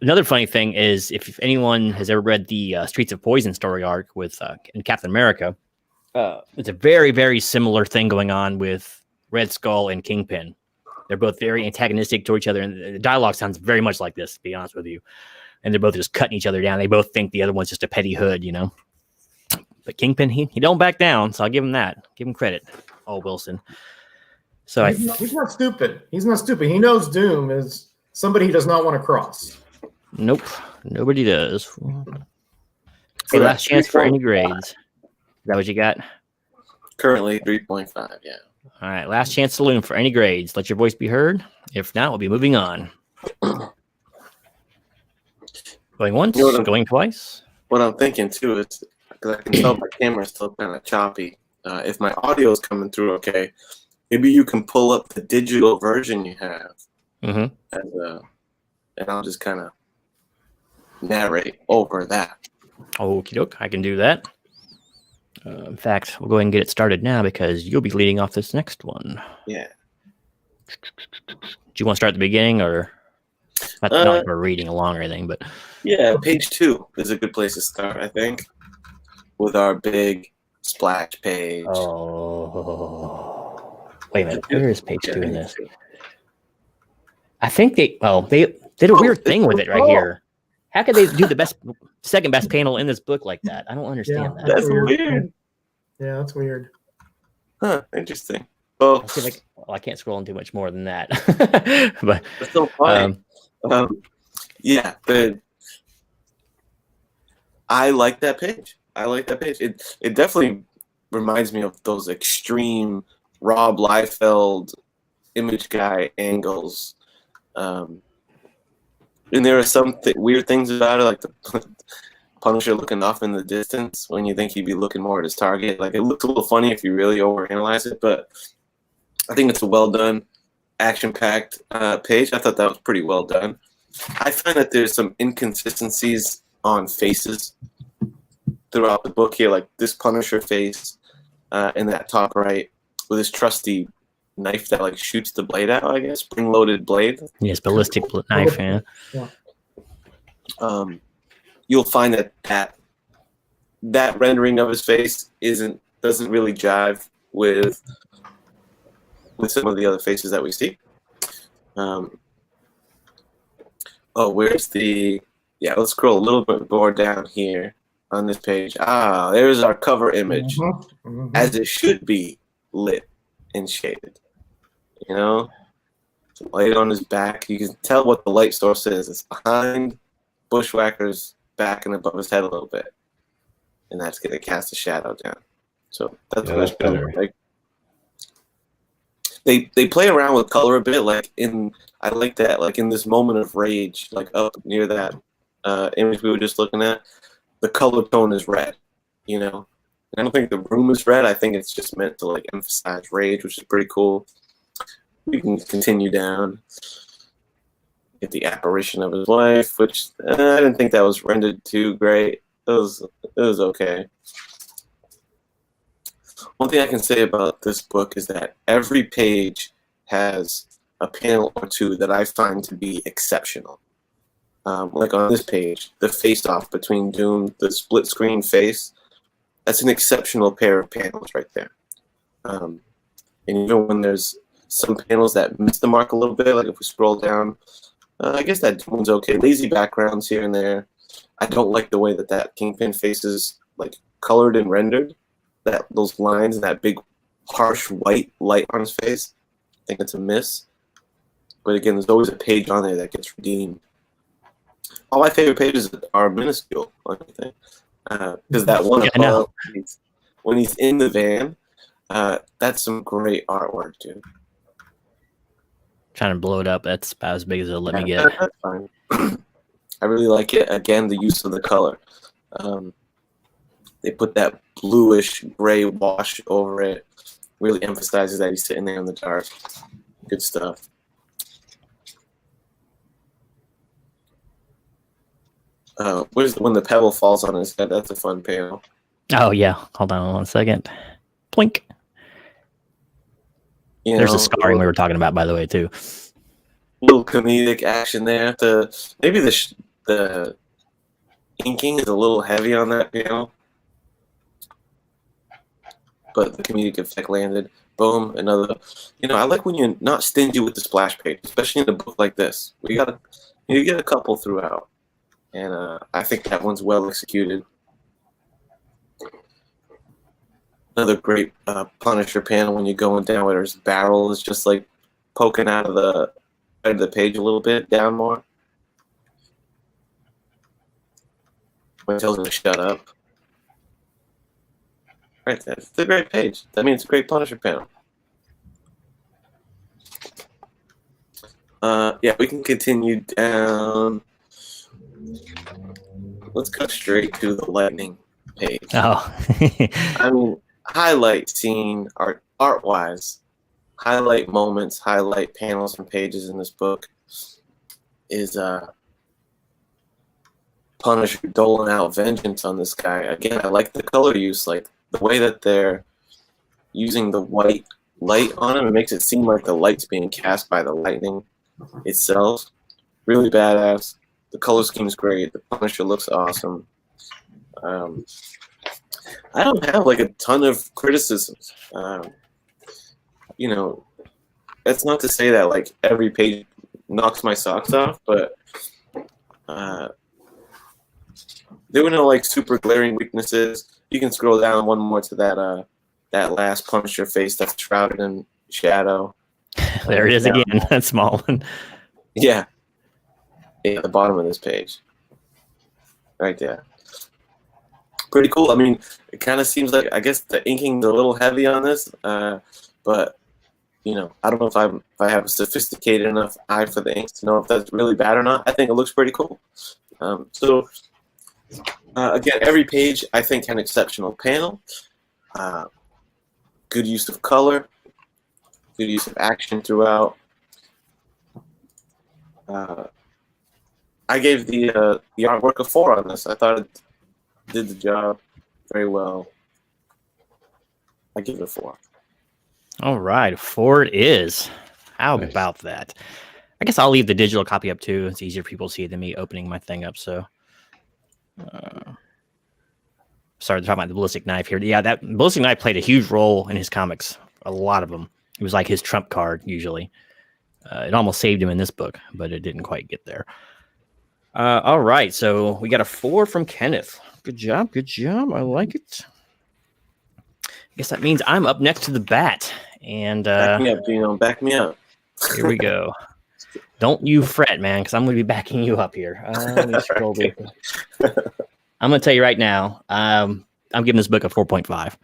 Another funny thing is, if anyone has ever read the Streets of Poison story arc with in Captain America, it's a very, very similar thing going on with Red Skull and Kingpin. They're both very antagonistic to each other, and the dialogue sounds very much like this, to be honest with you. And they're both just cutting each other down. They both think the other one's just a petty hood, But Kingpin, he don't back down, so I'll give him that. Give him credit. Oh, Wilson. So he's not stupid. He's not stupid. He knows Doom is somebody he does not want to cross. Nope, nobody does. Hey, last chance for any grades. Is that what you got? Currently 3.5, yeah. All right, last chance saloon for any grades. Let your voice be heard. If not, we'll be moving on. Going once, going twice. What I'm thinking too is, because I can tell my camera's still kind of choppy. If my audio is coming through okay, maybe you can pull up the digital version you have, and I'll just kind of narrate over that. Okie doke, I can do that. In fact, we'll go ahead and get it started now because you'll be leading off this next one. Yeah. Do you want to start at the beginning, or not like we're reading along or anything? But yeah, page 2 is a good place to start, I think, with our big splash page. Oh, wait a minute. Where is page 2 in this? I think they did a weird thing with it right here. How could they do the second best panel in this book like that? I don't understand that. That's weird. Yeah, that's weird. Huh, interesting. Well, I can't scroll in too much more than that. But it's so funny. Yeah, I like that page. It definitely reminds me of those extreme Rob Liefeld image guy angles. And there are some weird things about it, like the Punisher looking off in the distance when you think he'd be looking more at his target. Like, it looks a little funny if you really overanalyze it, but I think it's a well-done, action-packed page. I thought that was pretty well done. I find that there's some inconsistencies on faces throughout the book here, like this Punisher face in that top right with his trusty knife that like shoots the blade out, I guess, spring-loaded blade. Yes, ballistic knife. Yeah. You'll find that rendering of his face doesn't really jive with some of the other faces that we see. Let's scroll a little bit more down here on this page. There's our cover image, as it should be lit and shaded. You know, light on his back. You can tell what the light source is. It's behind Bushwhacker's back and above his head a little bit, and that's going to cast a shadow down. So that's what it's better. Like, they play around with color a bit. I like that. Like in this moment of rage, like up near that image we were just looking at, the color tone is red. You know, and I don't think the room is red. I think it's just meant to like emphasize rage, which is pretty cool. We can continue down. Get the apparition of his wife, which I didn't think that was rendered too great. It was okay. One thing I can say about this book is that every page has a panel or two that I find to be exceptional. Like on this page, the face-off between Doom, the split screen face, that's an exceptional pair of panels right there. And even when there's some panels that miss the mark a little bit, like if we scroll down, I guess that one's okay. Lazy backgrounds here and there. I don't like the way that Kingpin face is like colored and rendered. Those lines and that big harsh white light on his face. I think it's a miss. But again, there's always a page on there that gets redeemed. All my favorite pages are minuscule, because that one when he's in the van, that's some great artwork, dude. Trying to blow it up. That's about as big as it'll let me get. That's fine. I really like it. Again, the use of the color. They put that bluish gray wash over it. Really emphasizes that he's sitting there in the dark. Good stuff. When the pebble falls on his head? That's a fun panel. Oh yeah. Hold on 1 second. Plink. There's the scarring we were talking about, by the way, too. Little comedic action there. Maybe the inking is a little heavy on that panel, but the comedic effect landed. Boom, another. I like when you're not stingy with the splash page, especially in a book like this. You get a couple throughout, and I think that one's well executed. Another great Punisher panel when you're going down where his barrel is just like poking out of the page a little bit, down more. When it tells him to shut up. Right there. It's a great page. That means it's a great Punisher panel. Yeah, we can continue down. Let's go straight to the lightning page. Oh. I mean, highlight scene art-wise, highlight moments, highlight panels and pages in this book is Punisher doling out vengeance on this guy. Again, I like the color use, like the way that they're using the white light on him. It makes it seem like the light's being cast by the lightning itself. Really badass. The color scheme's great. The Punisher looks awesome. I don't have like a ton of criticisms. You know, that's not to say that like every page knocks my socks off, but there were no like super glaring weaknesses. You can scroll down one more to that last Punisher face that's shrouded in shadow. There it is again, that small one. Yeah. At the bottom of this page. Right there. Pretty cool. I mean, it kind of seems like, I guess the inking's a little heavy on this, but, you know, I don't know if I have a sophisticated enough eye for the inks to know if that's really bad or not. I think it looks pretty cool. Again, every page, I think, had an exceptional panel. Good use of color. Good use of action throughout. I gave the artwork a 4 on this. I thought it did the job very well. I give it a 4. All right, 4 it is. How Nice. about that? I guess I'll leave the digital copy up too. It's easier for people to see than me opening my thing up. So, sorry to talk about the ballistic knife here. Yeah, that ballistic knife played a huge role in his comics. A lot of them. It was like his trump card usually. It almost saved him in this book, but it didn't quite get there. All right, so we got a 4 from Kenneth. Good job, good job. I like it. I guess that means I'm up next to the bat. And Back me up, Gino. Back me up. here we go. Don't you fret, man, because I'm going to be backing you up here. Let me scroll Okay. I'm going to tell you right now, I'm giving this book a 4.5.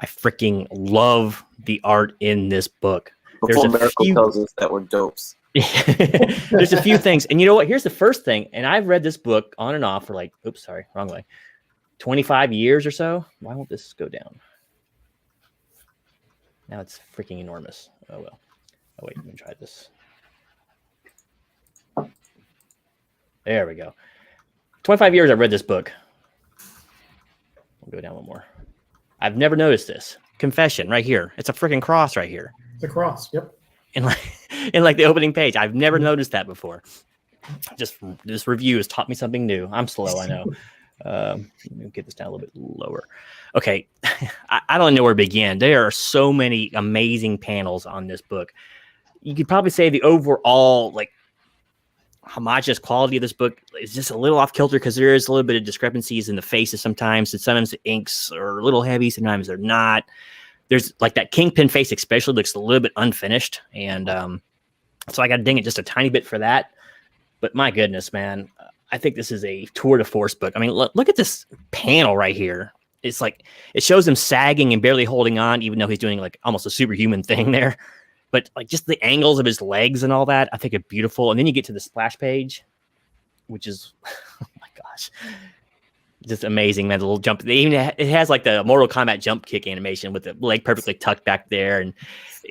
I freaking love the art in this book. Before Miracle tells us that we're dopes. There's a few things. And you know what? Here's the first thing. And I've read this book on and off for like, oops, sorry, wrong way. 25 years or so. Why won't this go down? Now it's freaking enormous. Oh, well. Oh, wait, let me try this. There we go. 25 years I've read this book. We'll go down one more. I've never noticed this. Confession right here. It's a freaking cross right here. The cross. Yep. In like the opening page. I've never noticed that before. Just this review has taught me something new. I'm slow, I know. Let me get this down a little bit lower. Okay. I don't know where to begin. There are so many amazing panels on this book. You could probably say the overall like homogeneous quality of this book is just a little off kilter because there is a little bit of discrepancies in the faces sometimes, and sometimes the inks are a little heavy, sometimes they're not. There's like that Kingpin face especially looks a little bit unfinished, and so I got to ding it just a tiny bit for that. But my goodness, man, I think this is a tour de force book. I mean, look at this panel right here. It's like it shows him sagging and barely holding on, even though he's doing like almost a superhuman thing there. But like just the angles of his legs and all that, I think are beautiful. And then you get to the splash page, which is, oh my gosh, just amazing, man. The little jump. It has like the Mortal Kombat jump kick animation with the leg perfectly tucked back there. And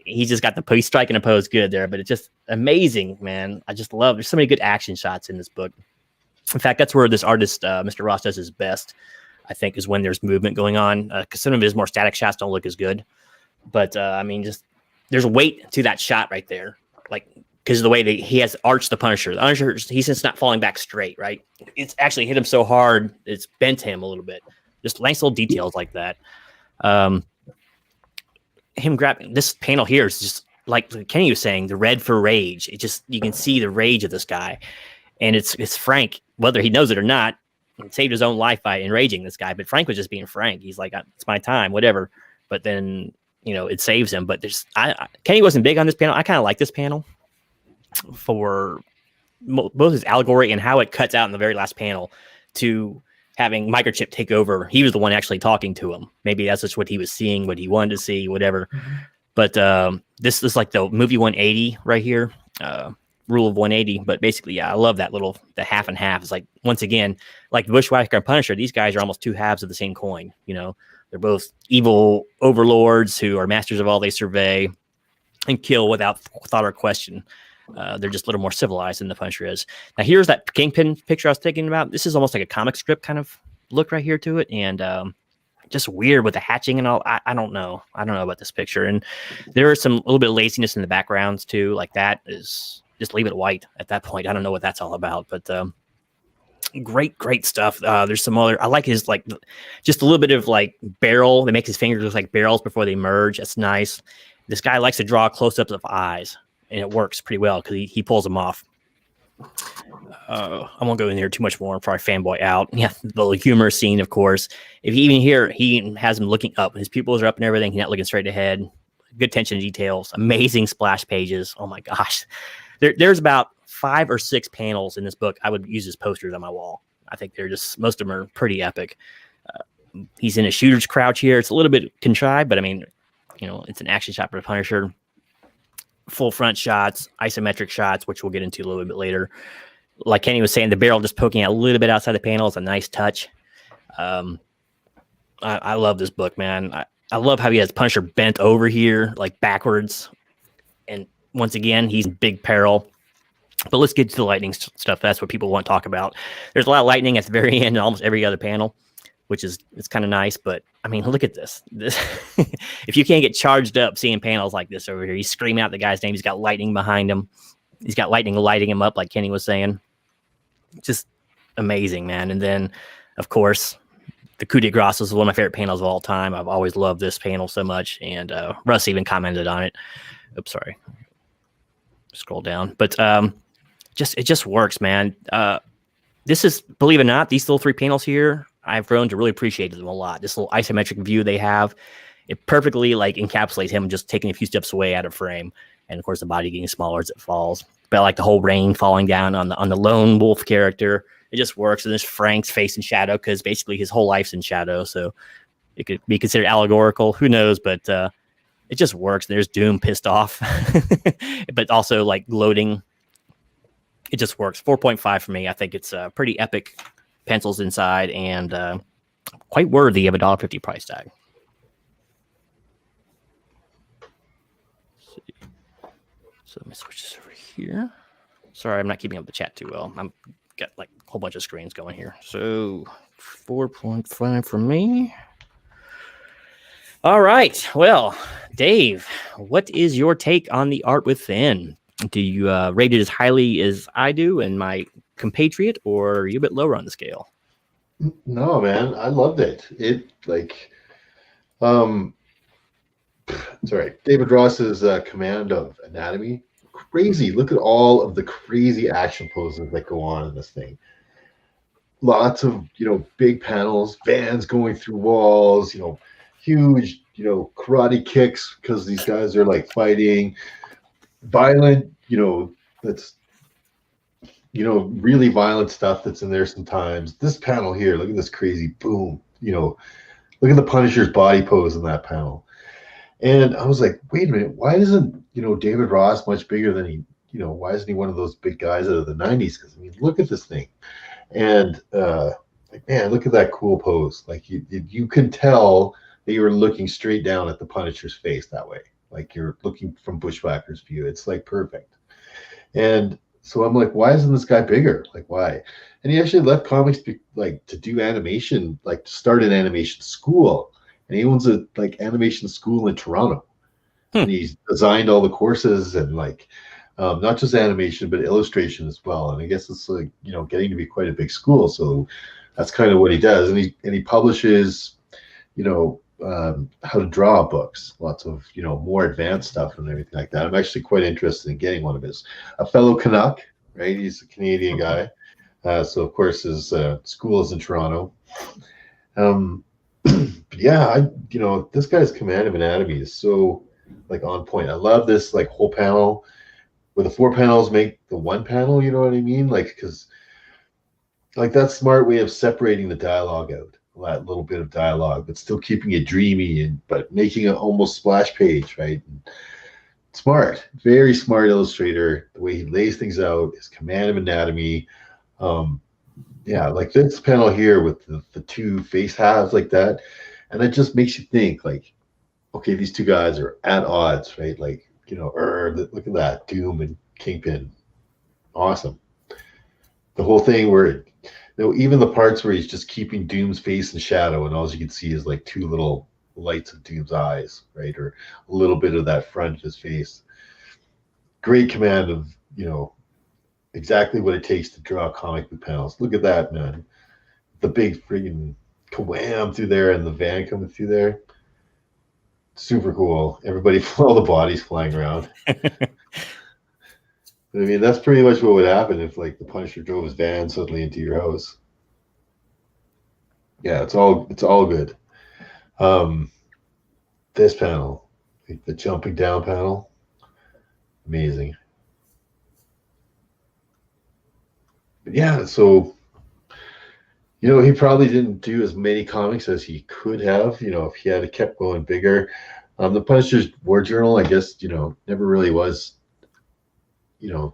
he's just got the he's striking a pose good there. But it's just amazing, man. I just love, there's so many good action shots in this book. In fact, that's where this artist, Mr. Ross, does his best, I think, is when there's movement going on. Because some of his more static shots don't look as good. But I mean, just there's weight to that shot right there, like because of the way that he has arched the Punisher. The Punisher, he's just not falling back straight, right? It's actually hit him so hard it's bent him a little bit. Just nice little details like that. Him grabbing this panel here is just like Kenny was saying, the red for rage. It just you can see the rage of this guy, and it's Frank, whether he knows it or not. He saved his own life by enraging this guy, but Frank was just being Frank. He's like, "It's my time, whatever." but then it saves him. But Kenny wasn't big on this panel. I kind of like this panel for both his allegory and how it cuts out in the very last panel to having Microchip take over. He was the one actually talking to him. Maybe that's just what he was seeing, what he wanted to see, whatever. Mm-hmm. But this is like the movie 180 right here, rule of 180. But basically, yeah, I love that the half and half. It's like, once again, like Bushwhacker and Punisher, these guys are almost two halves of the same coin. They're both evil overlords who are masters of all they survey and kill without thought or question. They're just a little more civilized than the Punisher is. Now, here's that Kingpin picture I was thinking about. This is almost like a comic strip kind of look right here to it. And just weird with the hatching and all. I don't know. I don't know about this picture. And there is a little bit of laziness in the backgrounds too. Like that is just leave it white at that point. I don't know what that's all about, but great stuff. There's some other, I like his like just a little bit of like barrel. They make his fingers look like barrels before they merge. That's nice. This guy likes to draw close-ups of eyes, and it works pretty well because he pulls them off. I won't go in there too much more before I fanboy out. Yeah, the humorous scene, of course. If you even hear, he has him looking up. His pupils are up and everything. He's not looking straight ahead. Good attention to details. Amazing splash pages. Oh my gosh. There's about 5 or 6 panels in this book I would use as posters on my wall. I think most of them are pretty epic. He's in a shooter's crouch here. It's a little bit contrived, but I mean, it's an action shot for the Punisher. Full front shots, isometric shots, which we'll get into a little bit later. Like Kenny was saying, the barrel just poking out a little bit outside the panel is a nice touch. I love this book, man. I love how he has Punisher bent over here, like backwards. And once again, he's in big peril. But let's get to the lightning stuff. That's what people want to talk about. There's a lot of lightning at the very end in almost every other panel, which is kind of nice. But I mean, look at this. If you can't get charged up seeing panels like this over here, he's screaming out the guy's name. He's got lightning behind him. He's got lightning lighting him up, like Kenny was saying. Just amazing, man. And then, of course, the coup de grace is one of my favorite panels of all time. I've always loved this panel so much. And Russ even commented on it. Oops, sorry. Scroll down. But it just works, man. This is, believe it or not, these little 3 panels here, I've grown to really appreciate them a lot. This little isometric view they have, it perfectly like encapsulates him just taking a few steps away out of frame. And of course, the body getting smaller as it falls. But I like the whole rain falling down on the lone wolf character. It just works. And there's Frank's face in shadow because basically his whole life's in shadow. So it could be considered allegorical. Who knows? But it just works. There's Doom pissed off, but also like gloating. It just works. 4.5 for me. I think it's pretty epic pencils inside and quite worthy of a $1.50 price tag. So let me switch this over here. Sorry, I'm not keeping up the chat too well. I'm got like a whole bunch of screens going here. So 4.5 for me. All right. Well, Dave, what is your take on the art within? Do you rate it as highly as I do and my compatriot, or are you a bit lower on the scale? No, man, I loved it. It like, sorry, David Ross's command of anatomy, crazy. Look at all of the crazy action poses that go on in this thing. Lots of big panels, vans going through walls, huge karate kicks because these guys are like fighting. Violent, that's really violent stuff that's in there sometimes. This panel here, look at this crazy boom, look at the Punisher's body pose in that panel. And I was like, wait a minute, why isn't David Ross much bigger than he, why isn't he one of those big guys out of the 90s? Because I mean, look at this thing. And like, man, look at that cool pose. Like you can tell that you were looking straight down at the Punisher's face that way. Like you're looking from Bushwhacker's view. It's like perfect. And so I'm like, why isn't this guy bigger? Like, why? And he actually left comics to do animation, like to start an animation school. And he owns a animation school in Toronto. And he's designed all the courses and not just animation, but illustration as well. And I guess it's getting to be quite a big school. So that's kind of what he does. And he publishes, how to draw books, lots of more advanced stuff and everything like that. I'm actually quite interested in getting one of his. A fellow Canuck, right? He's a Canadian guy, so of course his school is in Toronto. Yeah, this guy's command of anatomy is so like on point. I love this like whole panel where the 4 panels make the 1 panel. You know what I mean? Like because like that smart way of separating the dialogue out, that little bit of dialogue, but still keeping it dreamy and but making it almost splash page, right? And smart, very smart illustrator. The way he lays things out, his command of anatomy. Yeah, like this panel here with the 2 face halves like that, and it just makes you think like, okay, these 2 guys are at odds, right? Like look at that, Doom and Kingpin, awesome. The whole thing where even the parts where he's just keeping Doom's face in shadow, and all you can see is like 2 little lights of Doom's eyes, right, or a little bit of that front of his face. Great command of exactly what it takes to draw comic book panels. Look at that, man. The big friggin' wham through there and the van coming through there. Super cool. Everybody, all the bodies flying around. But I mean, that's pretty much what would happen if like the Punisher drove his van suddenly into your house. Yeah, it's all good. This panel, like the jumping down panel, amazing. But yeah, so he probably didn't do as many comics as he could have, if he had kept going bigger. The Punisher's War Journal, I guess, never really was, the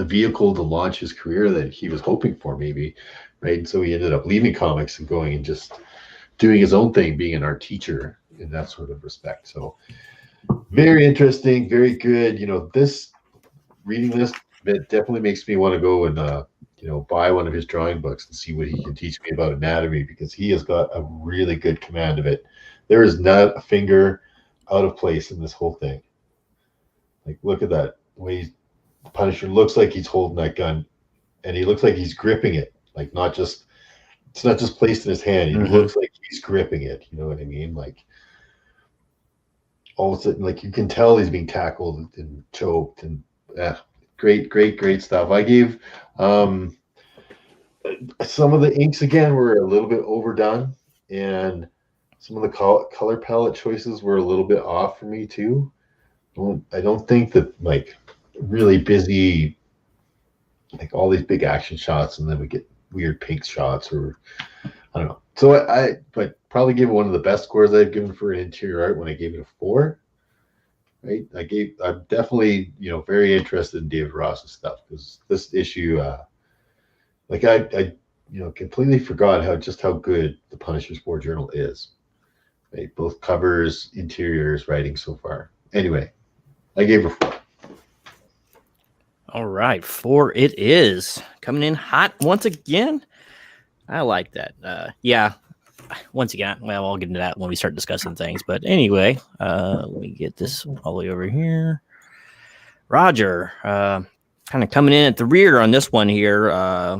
vehicle to launch his career that he was hoping for, maybe, right? And so he ended up leaving comics and going and just doing his own thing, being an art teacher in that sort of respect. So very interesting, very good. Reading this, it definitely makes me want to go and buy one of his drawing books and see what he can teach me about anatomy, because he has got a really good command of it. There is not a finger out of place in this whole thing. Like, look at that. The way the Punisher looks like he's holding that gun, and he looks like he's gripping it. Like, it's not just placed in his hand. He looks like he's gripping it. You know what I mean? Like, all of a sudden, like, you can tell he's being tackled and choked, and great stuff. I gave some of the inks again were a little bit overdone, and some of the color palette choices were a little bit off for me too. I don't think that like really busy, like all these big action shots, and then we get weird pink shots, or I don't know. So but probably give it one of the best scores I've given for an interior art when I gave it a 4. Right, I'm definitely very interested in David Ross's stuff, because this issue, like I completely forgot how good the Punisher's War Journal is. Right, both covers, interiors, writing so far. Anyway, I gave her 4. All right, 4 it is. Coming in hot once again. I like that. Yeah. Once again, well, I'll get into that when we start discussing things. But anyway, let me get this all the way over here. Roger, kind of coming in at the rear on this one here.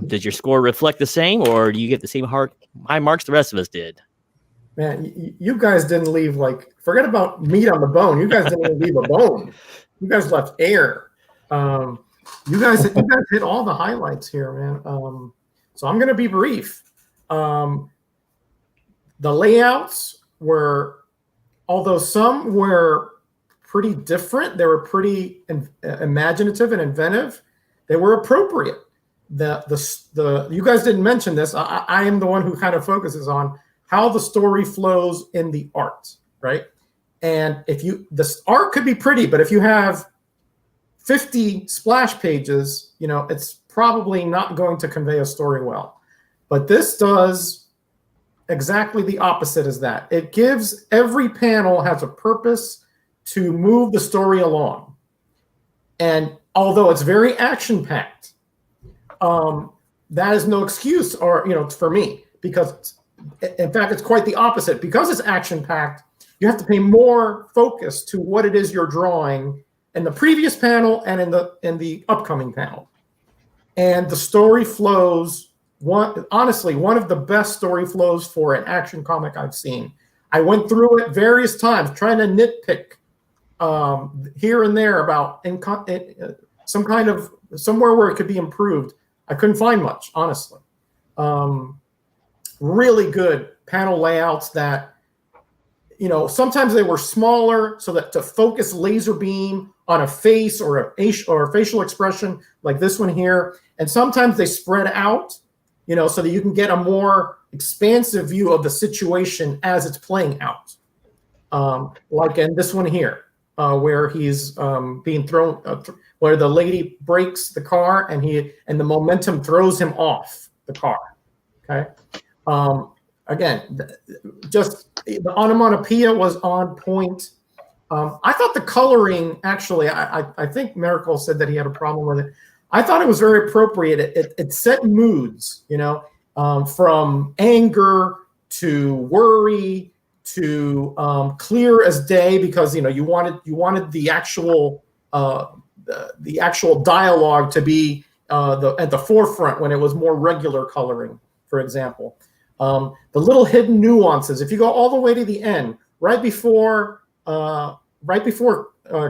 Does your score reflect the same, or do you get the same high marks the rest of us did? Man, you guys didn't leave, like, forget about meat on the bone. You guys didn't even leave a bone. You guys left air. You guys hit all the highlights here, man. So I'm going to be brief. The layouts were, although some were pretty different, they were pretty imaginative and inventive. They were appropriate. You guys didn't mention this. I am the one who kind of focuses on how the story flows in the art, right? And the art could be pretty, but if you have 50 splash pages, it's probably not going to convey a story well. But this does exactly the opposite as that. It gives, every panel has a purpose to move the story along. And although it's very action-packed, that is no excuse, or for me, because in fact it's quite the opposite. Because it's action-packed, you have to pay more focus to what it is you're drawing in the previous panel and in the upcoming panel. And the story flows, honestly, one of the best story flows for an action comic I've seen. I went through it various times trying to nitpick here and there about somewhere where it could be improved. I couldn't find much, honestly. Really good panel layouts that, sometimes they were smaller so that to focus laser beam on a face or a facial expression like this one here. And sometimes they spread out, so that you can get a more expansive view of the situation as it's playing out. Like in this one here, where he's being thrown, where the lady breaks the car and the momentum throws him off the car. Okay. Again, just the onomatopoeia was on point. I thought the coloring, actually, I think Miracle said that he had a problem with it. I thought it was very appropriate. It set moods, from anger to worry to clear as day, because you wanted the actual dialogue to be at the forefront when it was more regular coloring, for example. The little hidden nuances. If you go all the way to the end, right before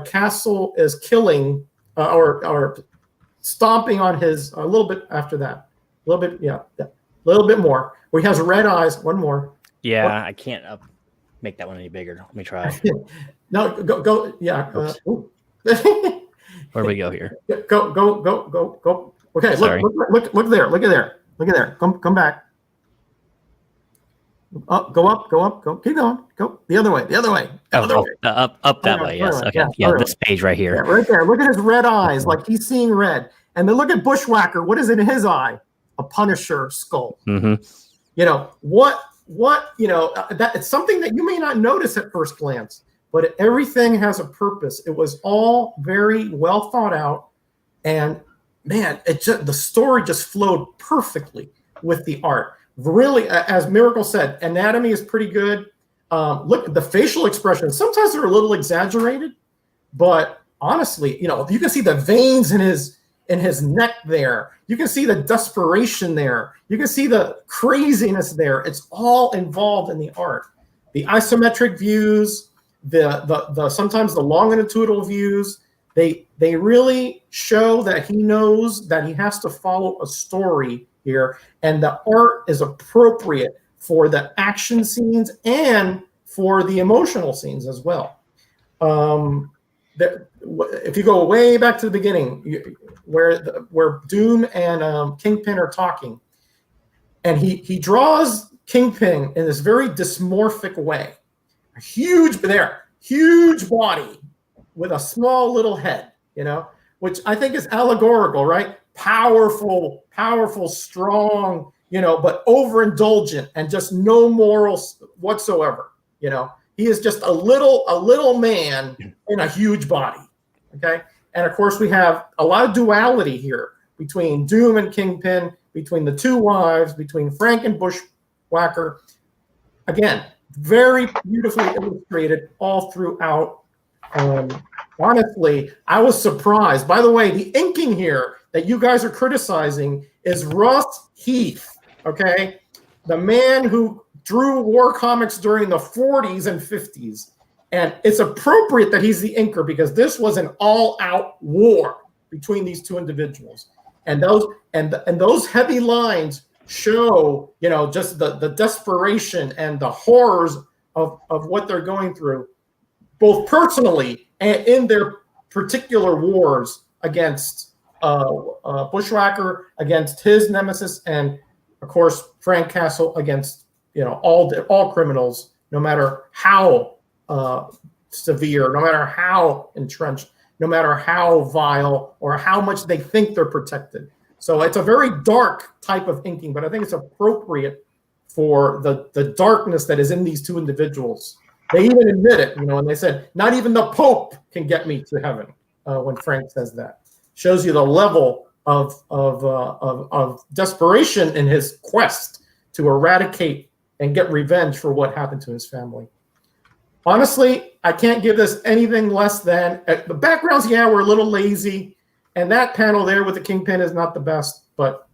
Castle is killing or stomping on his, a little bit after that, a little bit more, where he has red eyes. One more. Yeah, I can't make that one any bigger. Let me try. No, go. Yeah. Where do we go here? Go. Okay, Sorry. look there. Come back. Go up. Keep going. Go the other way. Up that way. Yes. Okay. Yeah, this page right here. Yeah, right there. Look at his red eyes, like he's seeing red. And then look at Bushwhacker. What is in his eye? A Punisher skull. Mm-hmm. That it's something that you may not notice at first glance, but everything has a purpose. It was all very well thought out, and man, the story just flowed perfectly with the art. Really, as Miracle said, anatomy is pretty good. Look at the facial expressions. Sometimes they're a little exaggerated, but honestly, you can see the veins in his neck there. You can see the desperation there. You can see the craziness there. It's all involved in the art. The isometric views, the sometimes the longitudinal views, they really show that he knows that he has to follow a story here, and the art is appropriate for the action scenes and for the emotional scenes as well. If you go way back to the beginning, where Doom and Kingpin are talking, and he draws Kingpin in this very dysmorphic way, a huge body with a small little head, which I think is allegorical, right? Powerful, strong, but overindulgent and just no morals whatsoever. He is just a little man in a huge body. Okay. And of course we have a lot of duality here between Doom and Kingpin, between the two wives, between Frank and Bushwhacker. Again, very beautifully illustrated all throughout. Honestly, I was surprised. By the way, the inking here that you guys are criticizing is Russ Heath, okay? The man who drew war comics during the 40s and 50s. And it's appropriate that he's the inker because this was an all-out war between these two individuals. And those heavy lines show, just the desperation and the horrors of what they're going through, both personally and in their particular wars against Bushwhacker, against his nemesis, and of course Frank Castle against all criminals, no matter how severe, no matter how entrenched, no matter how vile or how much they think they're protected. So it's a very dark type of inking, but I think it's appropriate for the darkness that is in these two individuals. They even admit it, and they said, not even the Pope can get me to heaven, when Frank says that. Shows you the level of desperation in his quest to eradicate and get revenge for what happened to his family. Honestly, I can't give this anything less than the backgrounds. Yeah, were a little lazy, and that panel there with the Kingpin is not the best. But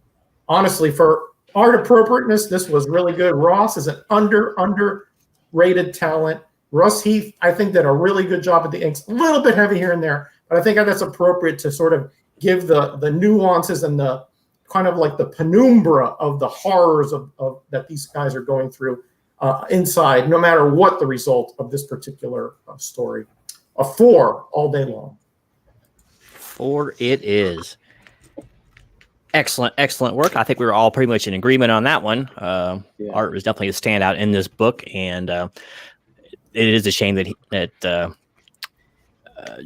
honestly, for art appropriateness, this was really good. Ross is an underrated talent. Russ Heath, I think, did a really good job at the inks. A little bit heavy here and there, but I think that's appropriate to sort of give the nuances and the kind of like the penumbra of the horrors of that these guys are going through. inside, no matter what the result of this particular story. A 4 all day long. 4 it is. Excellent work. I think we were all pretty much in agreement on that one. Art was definitely a standout in this book, and it is a shame that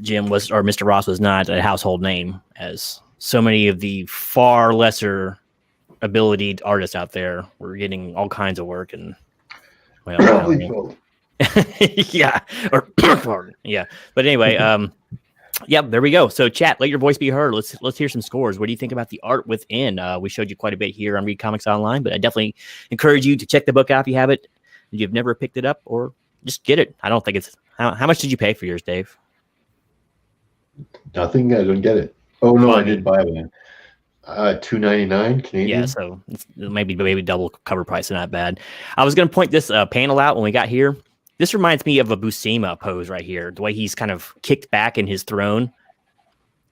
Jim was, or Mr. Ross was not a household name, as so many of the far lesser abilitied artists out there were getting all kinds of work, and yeah, or yeah. But anyway, yeah, there we go. So chat, let your voice be heard. Let's hear some scores. What do you think about the art within? We showed you quite a bit here on Read Comics Online, but I definitely encourage you to check the book out if you have it. If you've never picked it up, or just get it. I don't think it's how much did you pay for yours, Dave? Nothing. I don't get it. Oh no, I did buy one. $2.99 Canadian. Yeah, so it's maybe double cover price, not bad. I was going to point this panel out when we got here. This reminds me of a Buscema pose right here. The way he's kind of kicked back in his throne.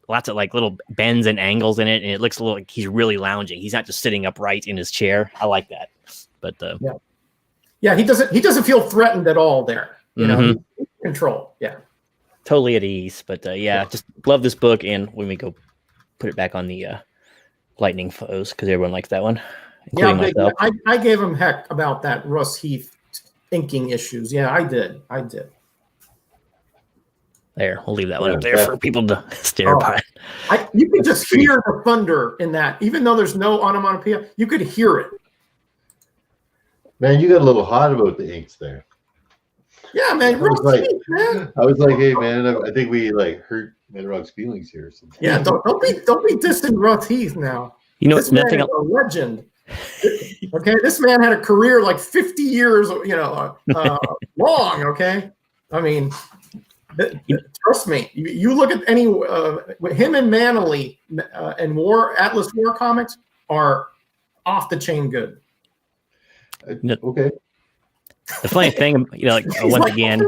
Lots of like little bends and angles in it, and it looks a little like he's really lounging. He's not just sitting upright in his chair. I like that. But yeah, he doesn't feel threatened at all there. You know, control. Yeah. Totally at ease. But just love this book, and when we go put it back on the lightning foes, because everyone likes that one, including myself. I gave him heck about that Russ Heath inking issues. Yeah, I did. There, we'll leave that one up there for people to stare by. You could just hear the thunder in that, even though there's no onomatopoeia. You could hear it. Man, you got a little hot about the inks there. Yeah, man. I was like, hey, man, I think we like hurt Medarog's feelings here. Yeah, don't be dissing Russ Heath now. You know, this man is a legend. Okay, this man had a career like 50 years, long. Okay, I mean, trust me. You look at any him and Manley and Atlas War comics are off the chain good. Okay. The funny thing, once again,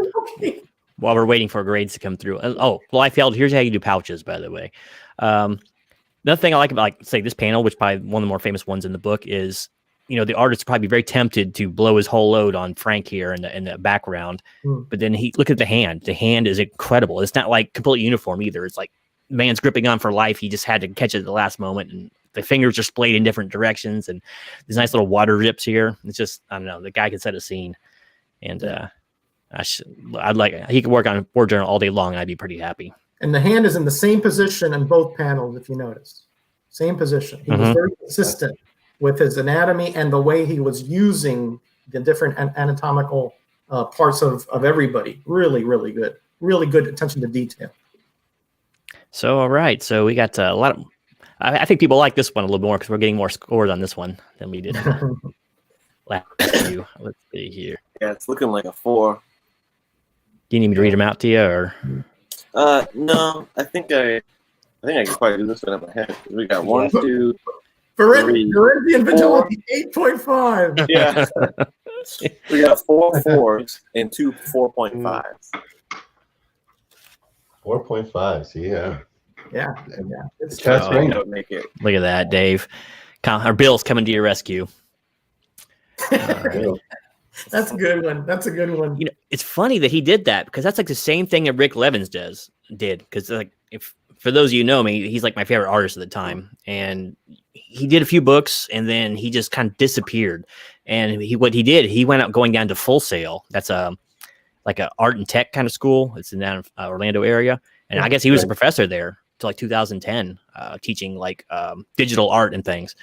while we're waiting for grades to come through. Liefeld, here's how you do pouches, by the way. Another thing I like about, say, this panel, which probably one of the more famous ones in the book, is, the artist probably be very tempted to blow his whole load on Frank here in the background. But then look at the hand. The hand is incredible. It's not like completely uniform either. It's like man's gripping on for life. He just had to catch it at the last moment, and the fingers are splayed in different directions, and these nice little water drips here. It's just, I don't know, the guy can set a scene, and he could work on War Journal all day long, and I'd be pretty happy. And the hand is in the same position in both panels, if you notice. Same position. He was very consistent with his anatomy and the way he was using the different anatomical parts of everybody. Really, really good. Really good attention to detail. So, all right. So we got a lot of... I think people like this one a little more because we're getting more scores on this one than we did last few. Let's see here. Yeah, it's looking like a 4. Do you need me to read them out to you, or... No, I think I can probably do this one in my head. We got 1, 2, Corinthian Vigilante 8.5. Yeah. We got 4 4s and 2 4.5s. 4.5s, yeah. Yeah. That's right. Make it. Look at that, Dave. Our Bill's coming to your rescue. Right. That's a good one. It's funny that he did that, because that's like the same thing that Rick Levins did. Because if for those of you who know me, he's like my favorite artist at the time, and he did a few books, and then he just kind of disappeared. And he went out going down to Full Sail. That's like a art and tech kind of school. It's in that Orlando area, and I guess he was a professor there till like 2010, teaching like digital art and things.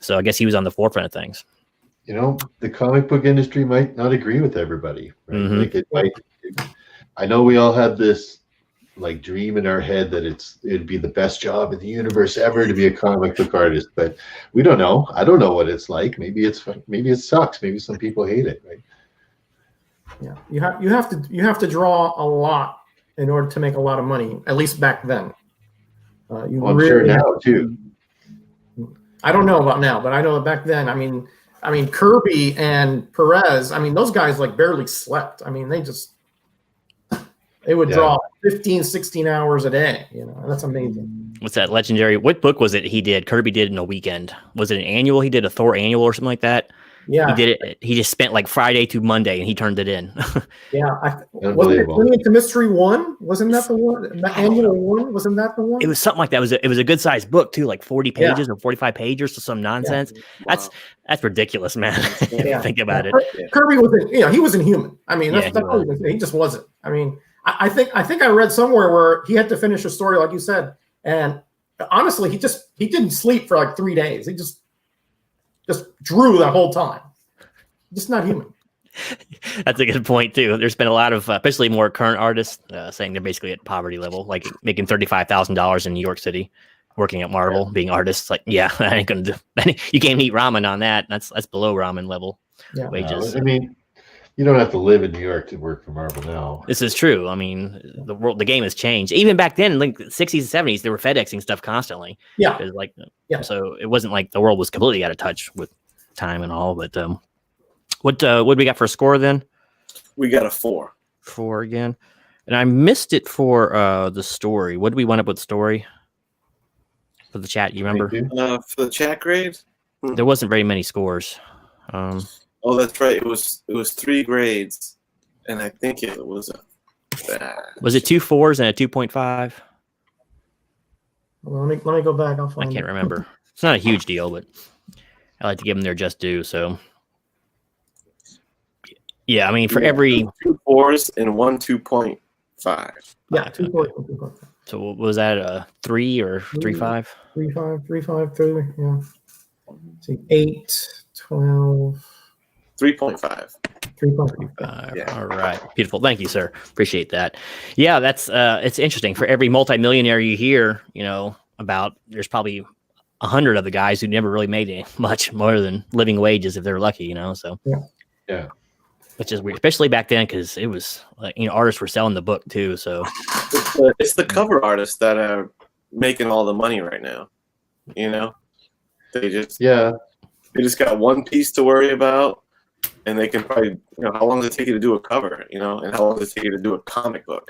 So I guess he was on the forefront of things. The comic book industry might not agree with everybody. Right? I know we all have this like dream in our head that it'd be the best job in the universe ever to be a comic book artist, but we don't know. I don't know what it's like. Maybe it sucks. Maybe some people hate it. Right? Yeah, you have to draw a lot in order to make a lot of money. At least back then. I'm sure now too. I don't know about now, but I know that back then. I mean, Kirby and Perez, those guys like barely slept. They would draw 15, 16 hours a day. That's amazing. What's that legendary? What book was it he did? Kirby did in a weekend. Was it an annual? He did a Thor annual or something like that. Yeah. He did it. He just spent like Friday to Monday, and he turned it in. Yeah. Wasn't it Unbelievable. Brilliant to Mystery 1? Wasn't that the one? The annual one? Wasn't that the one? It was something like that. It was a good sized book too, like 40 Yeah. pages or 45 pages or some nonsense. Wow. That's ridiculous, man. If you Yeah. think about it. Kirby wasn't, he wasn't human. I mean, Yeah, that's all you can say. He just wasn't. I mean, I think I read somewhere where he had to finish a story, like you said, and honestly, he didn't sleep for like 3 days. He just drew that whole time. Just not human. That's a good point too. There's been a lot of, especially more current artists, saying they're basically at poverty level, like making $35,000 in New York City, working at Marvel, being artists. Like, yeah, I ain't gonna do. You can't eat ramen on that. That's below ramen level wages. I mean, you don't have to live in New York to work for Marvel now. This is true. I mean, the game has changed. Even back then, like the 60s and 70s, they were FedExing stuff constantly. Yeah. It was like, Yeah. So it wasn't like the world was completely out of touch with time and all. But what we got for a score then? We got a 4. 4 again. And I missed it for the story. What did we wind up with story? For the chat, you remember? For the chat grade? There wasn't very many scores. Oh, that's right. It was 3 grades, and I think it was was it 2 4s and a 2.5? Well, let me go back. I'll find I can't it. remember. It's not a huge deal, but I like to give them their just due. So, yeah, I mean, for every 2 4s and 1 2.5. Yeah, 2 4. 2.5. So what was that, a 3 or 3.5? 3.5, 3.5, 3. Yeah. Let's see, 8, 12. 3.5. 3.5. Yeah. All right. Beautiful. Thank you, sir. Appreciate that. Yeah, that's it's interesting. For every multimillionaire you hear, about, there's probably 100 of the guys who never really made much more than living wages if they're lucky, So Yeah. Which is weird, especially back then, because it was like, artists were selling the book too. So It's the cover artists that are making all the money right now. They just got one piece to worry about, and they can probably, how long does it take you to do a cover, and how long does it take you to do a comic book?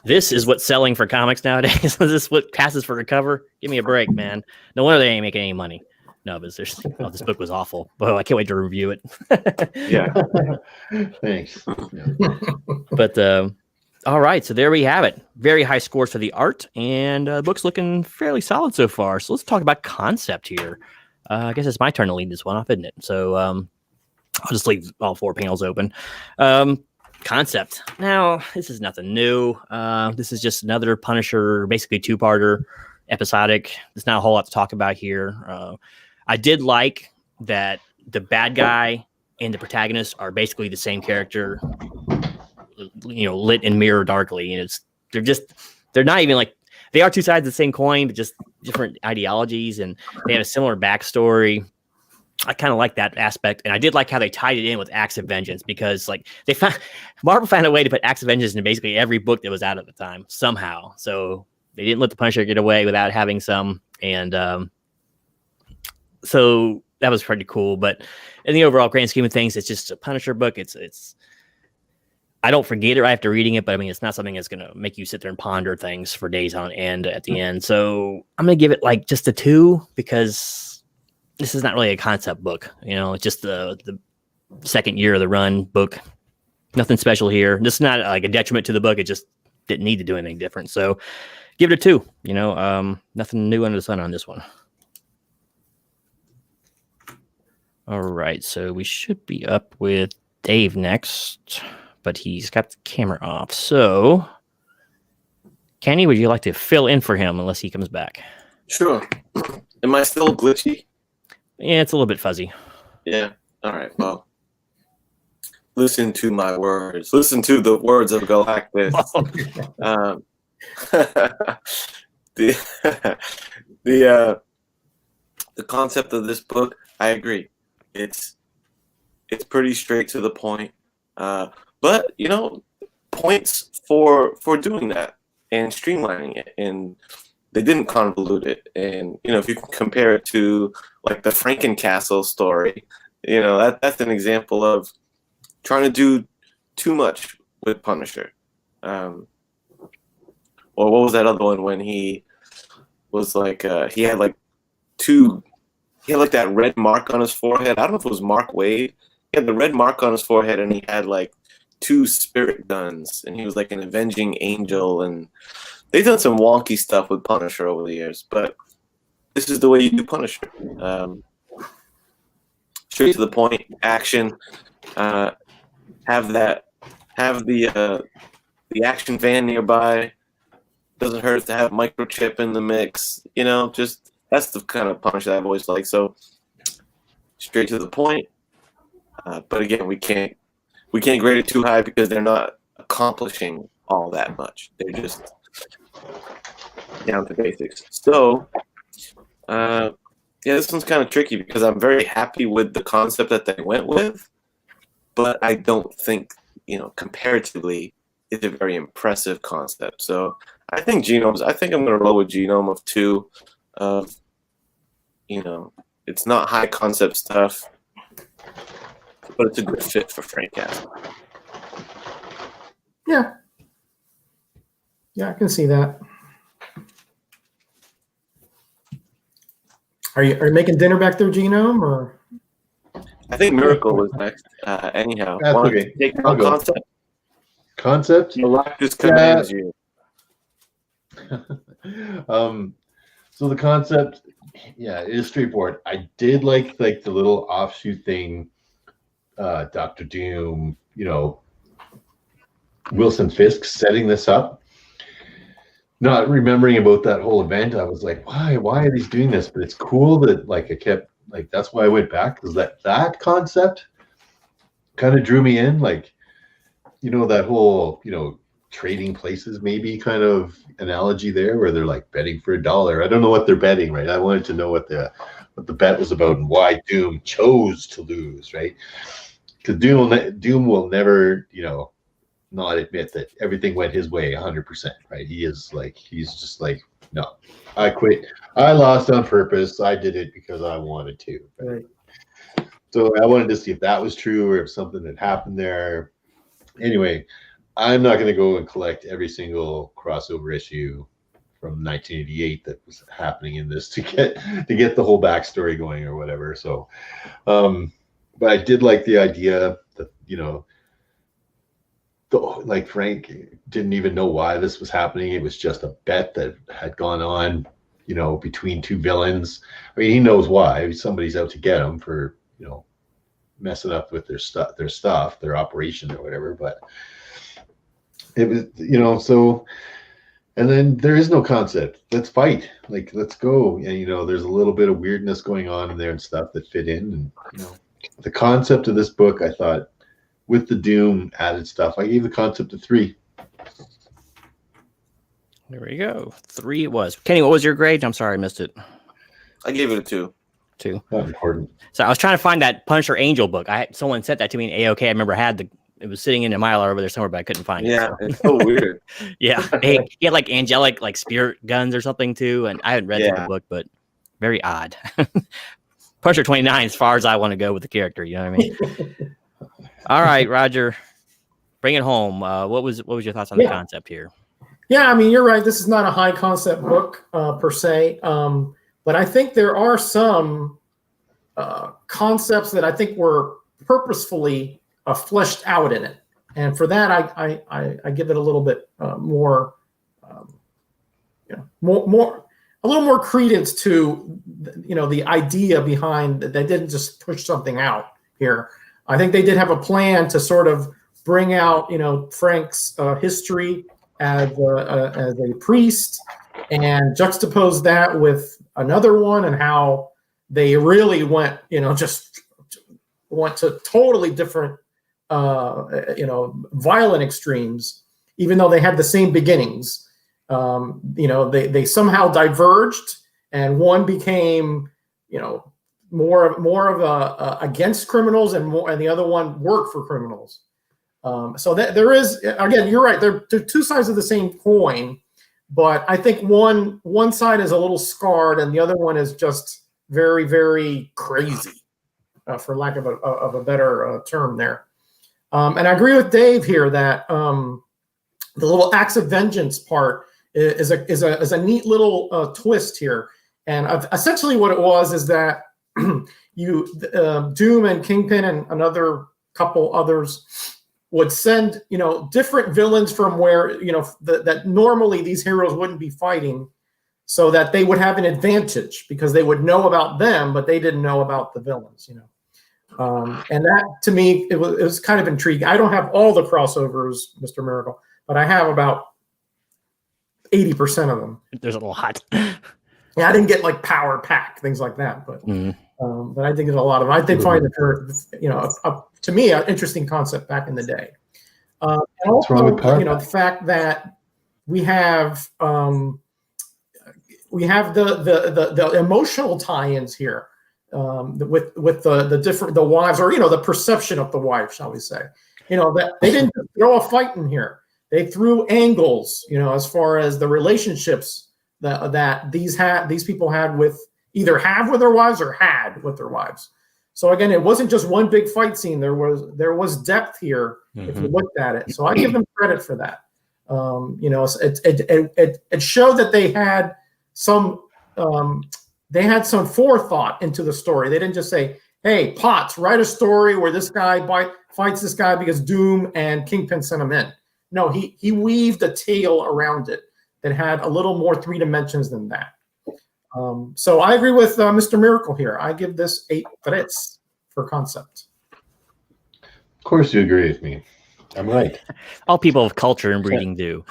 this is what's selling for comics nowadays. Is this what passes for a cover? Give me a break, man. No wonder they ain't making any money. No, but this book was awful. Well, I can't wait to review it. Yeah. Thanks. Yeah. But all right, so there we have it. Very high scores for the art, and the book's looking fairly solid so far. So let's talk about concept here. I guess it's my turn to lead this one off, isn't it? So I'll just leave all 4 panels open. Concept. Now, this is nothing new. This is just another Punisher, basically 2-parter, episodic. There's not a whole lot to talk about here. I did like that the bad guy and the protagonist are basically the same character, lit and mirror darkly. And they're not even like, they are 2 sides of the same coin, but just different ideologies, and they have a similar backstory. I kind of like that aspect, and I did like how they tied it in with Acts of Vengeance, because like Marvel found a way to put Acts of Vengeance in basically every book that was out at the time somehow. So they didn't let the Punisher get away without having some, and so that was pretty cool. But in the overall grand scheme of things, it's just a Punisher book. It's I don't forget it right after reading it, but I mean, it's not something that's going to make you sit there and ponder things for days on end at the end. So I'm going to give it like just a 2, because this is not really a concept book. It's just the second year of the run book. Nothing special here. This is not like a detriment to the book. It just didn't need to do anything different. So give it a 2, nothing new under the sun on this one. All right. So we should be up with Dave next, but he's got the camera off. So Kenny, would you like to fill in for him unless he comes back? Sure. Am I still glitchy? Yeah, it's a little bit fuzzy. Yeah. All right. Well, listen to my words. Listen to the words of Galactus. The concept of this book, I agree. It's pretty straight to the point. But points for doing that and streamlining it, and they didn't convolute it. And if you can compare it to like the Frankencastle story, that's an example of trying to do too much with Punisher. Or what was that other one when he was like he had he had like that red mark on his forehead. I don't know if it was Mark Wade. He had the red mark on his forehead, and he had like 2 spirit guns, and he was like an avenging angel. And they've done some wonky stuff with Punisher over the years, but this is the way you do Punisher. Straight to the point, action. Have the action van nearby. Doesn't hurt to have microchip in the mix. You know, just that's the kind of Punisher that I've always liked. So straight to the point. But again, we can't grade it too high because they're not accomplishing all that much. They're just down to basics. So, yeah, this one's kind of tricky because I'm very happy with the concept that they went with, but I don't think, comparatively, it's a very impressive concept. So I think I'm going to roll with Genome of 2. It's not high concept stuff, but it's a good fit for Frank Castle. Yeah. Yeah, I can see that. Are you making dinner back there, Genome, or? I think Miracle was next. Anyhow, That's okay. Take I'll go. concept. Concept? Galactus commands you. So the concept, yeah, it is straightforward. I did like the little offshoot thing, Dr. Doom, Wilson Fisk setting this up. Not remembering about that whole event, I was like, why are these doing this? But it's cool that I kept that's why I went back, because that concept kind of drew me in, that whole trading places maybe kind of analogy there, where they're betting for $1. I don't know what they're betting, right? I wanted to know what the bet was about and why Doom chose to lose, right? Because Doom will never not admit that everything went his way 100%, right? He's just no, I quit. I lost on purpose. I did it because I wanted to. Right? So I wanted to see if that was true or if something had happened there. Anyway, I'm not going to go and collect every single crossover issue from 1988 that was happening in this to get the whole backstory going or whatever. So, but I did like the idea that Frank didn't even know why this was happening. It was just a bet that had gone on, between 2 villains. I mean, he knows why. Somebody's out to get him for, messing up with their stuff, their operation or whatever. But it was, so, and then there is no concept. Let's fight. Let's go. And, there's a little bit of weirdness going on in there and stuff that fit in. And, the concept of this book, I thought, with the Doom added stuff, I gave the concept a 3. There we go. 3 it was. Kenny, what was your grade? I'm sorry, I missed it. I gave it a 2. 2. Not important. So I was trying to find that Punisher Angel book. Someone sent that to me in AOK. I remember it was sitting in a Mylar over there somewhere, but I couldn't find it. Yeah, it's so weird. Yeah. He had angelic spirit guns or something too. And I haven't read the book, but very odd. Punisher 29 as far as I want to go with the character, you know what I mean? All right, Roger, bring it home. What was your thoughts on the concept here? Yeah, I mean, you're right. This is not a high concept book per se, but I think there are some concepts that I think were purposefully fleshed out in it, and for that, I give it a little bit more, a little more credence to the idea behind that. They didn't just push something out here. I think they did have a plan to sort of bring out, Frank's history as a priest, and juxtapose that with another one, and how they really went, just went to totally different, violent extremes, even though they had the same beginnings. They somehow diverged, and one became, more of a against criminals, and the other one worked for criminals. So that there is, again, you're right. They're 2 sides of the same coin, but I think one side is a little scarred, and the other one is just very, very crazy, for lack of a better term there. And I agree with Dave here that the little acts of vengeance part is a neat little twist here. And essentially what it was is that Doom and Kingpin and another couple others would send, different villains from where, that normally these heroes wouldn't be fighting, so that they would have an advantage because they would know about them, but they didn't know about the villains, and that, to me, it was kind of intriguing. I don't have all the crossovers, Mr. Miracle, but I have about 80% of them. There's a lot. Yeah, I didn't get like Power Pack, things like that, but I think there's a lot of them. I did find that to me, an interesting concept back in the day. And also, the fact that we have the emotional tie-ins here, with the wives, or the perception of the wife, shall we say? That they didn't throw a fight in here. They threw angles, as far as the relationships that these people had with either have with their wives or had with their wives. So again, it wasn't just one big fight scene. There was depth here if you looked at it. So I give them credit for that. It showed that they had some forethought into the story. They didn't just say, "Hey, Potts, write a story where this guy fights this guy because Doom and Kingpin sent him in." No, he weaved a tale around it that had a little more 3 dimensions than that. So I agree with Mr. Miracle here. I give this 8 threats for concept. Of course you agree with me. I'm right. All people of culture and breeding do.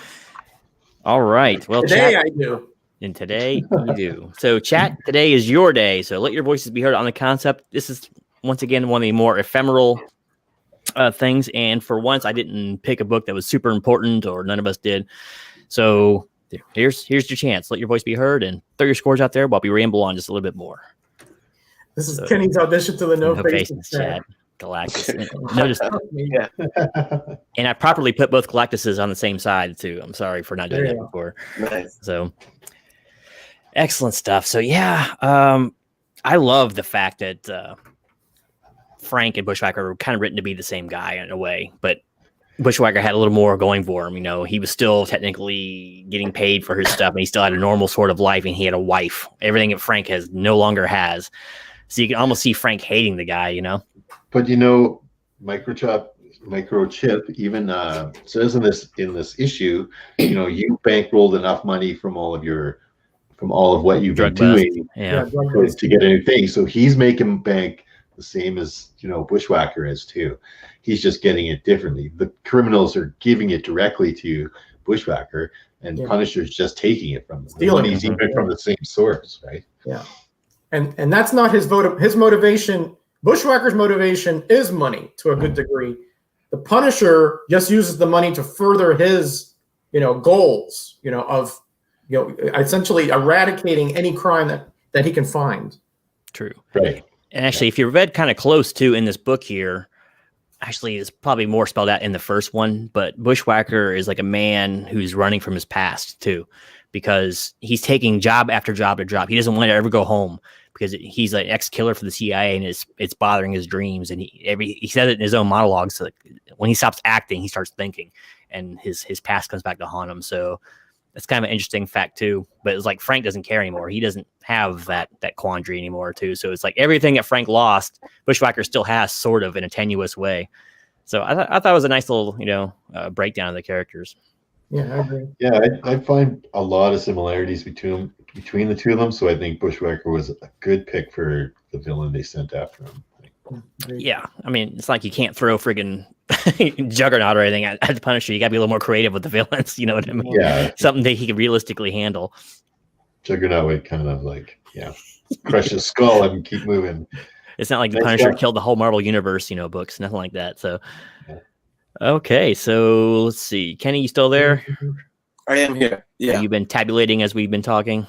All right. Well, today chat, I do. And today you do. So chat, today is your day. So let your voices be heard on the concept. This is, once again, one of the more ephemeral things. And for once, I didn't pick a book that was super important, or none of us did. So here's your chance. Let your voice be heard and throw your scores out there while we ramble on just a little bit more. This is Kenny's audition to the No Faces chat. Galactus. Notice, yeah. And I properly put both Galactuses on the same side too. I'm sorry for not doing that before. Nice. So excellent stuff. So yeah, I love the fact that Frank and Bushwhacker were kind of written to be the same guy in a way, but Bushwhacker had a little more going for him. He was still technically getting paid for his stuff, and he still had a normal sort of life, and he had a wife. Everything that Frank no longer has. So you can almost see Frank hating the guy, But Microchip even says in this issue, you bankrolled enough money from all of what you've been doing to get a new thing. So he's making bank the same as Bushwhacker is too. He's just getting it differently. The criminals are giving it directly to Bushwhacker, and Punisher's just taking it from them. Stealing he's even from the same source, right? Yeah, and that's not his motivation. Bushwhacker's motivation is money to a good degree. The Punisher just uses the money to further his, goals, of, essentially eradicating any crime that he can find. True. Right. And actually, if you read kind of close to in this book here, actually it's probably more spelled out in the first one, but Bushwhacker is like a man who's running from his past too, because he's taking job after job to job. He doesn't want to ever go home because he's an ex-killer for the CIA, and it's bothering his dreams. And he said it in his own monologues. So when he stops acting, he starts thinking, and his past comes back to haunt him. So that's kind of an interesting fact too. But it's like Frank doesn't care anymore. He doesn't have that quandary anymore too. So it's like everything that Frank lost, Bushwhacker still has, sort of in a tenuous way. So I thought it was a nice little breakdown of the characters. Yeah, I agree. Yeah, I find a lot of similarities between the two of them. So I think Bushwhacker was a good pick for the villain they sent after him. Yeah, I mean, it's like you can't throw friggin' Juggernaut or anything at the Punisher. You got to be a little more creative with the villains. You know what I mean? Yeah, something that he could realistically handle. Juggernaut would kind of crush his skull and keep moving. It's not like the Punisher killed the whole Marvel Universe, books, nothing like that. So, okay, so let's see. Kenny, you still there? I am here. Yeah. Have you been tabulating as we've been talking?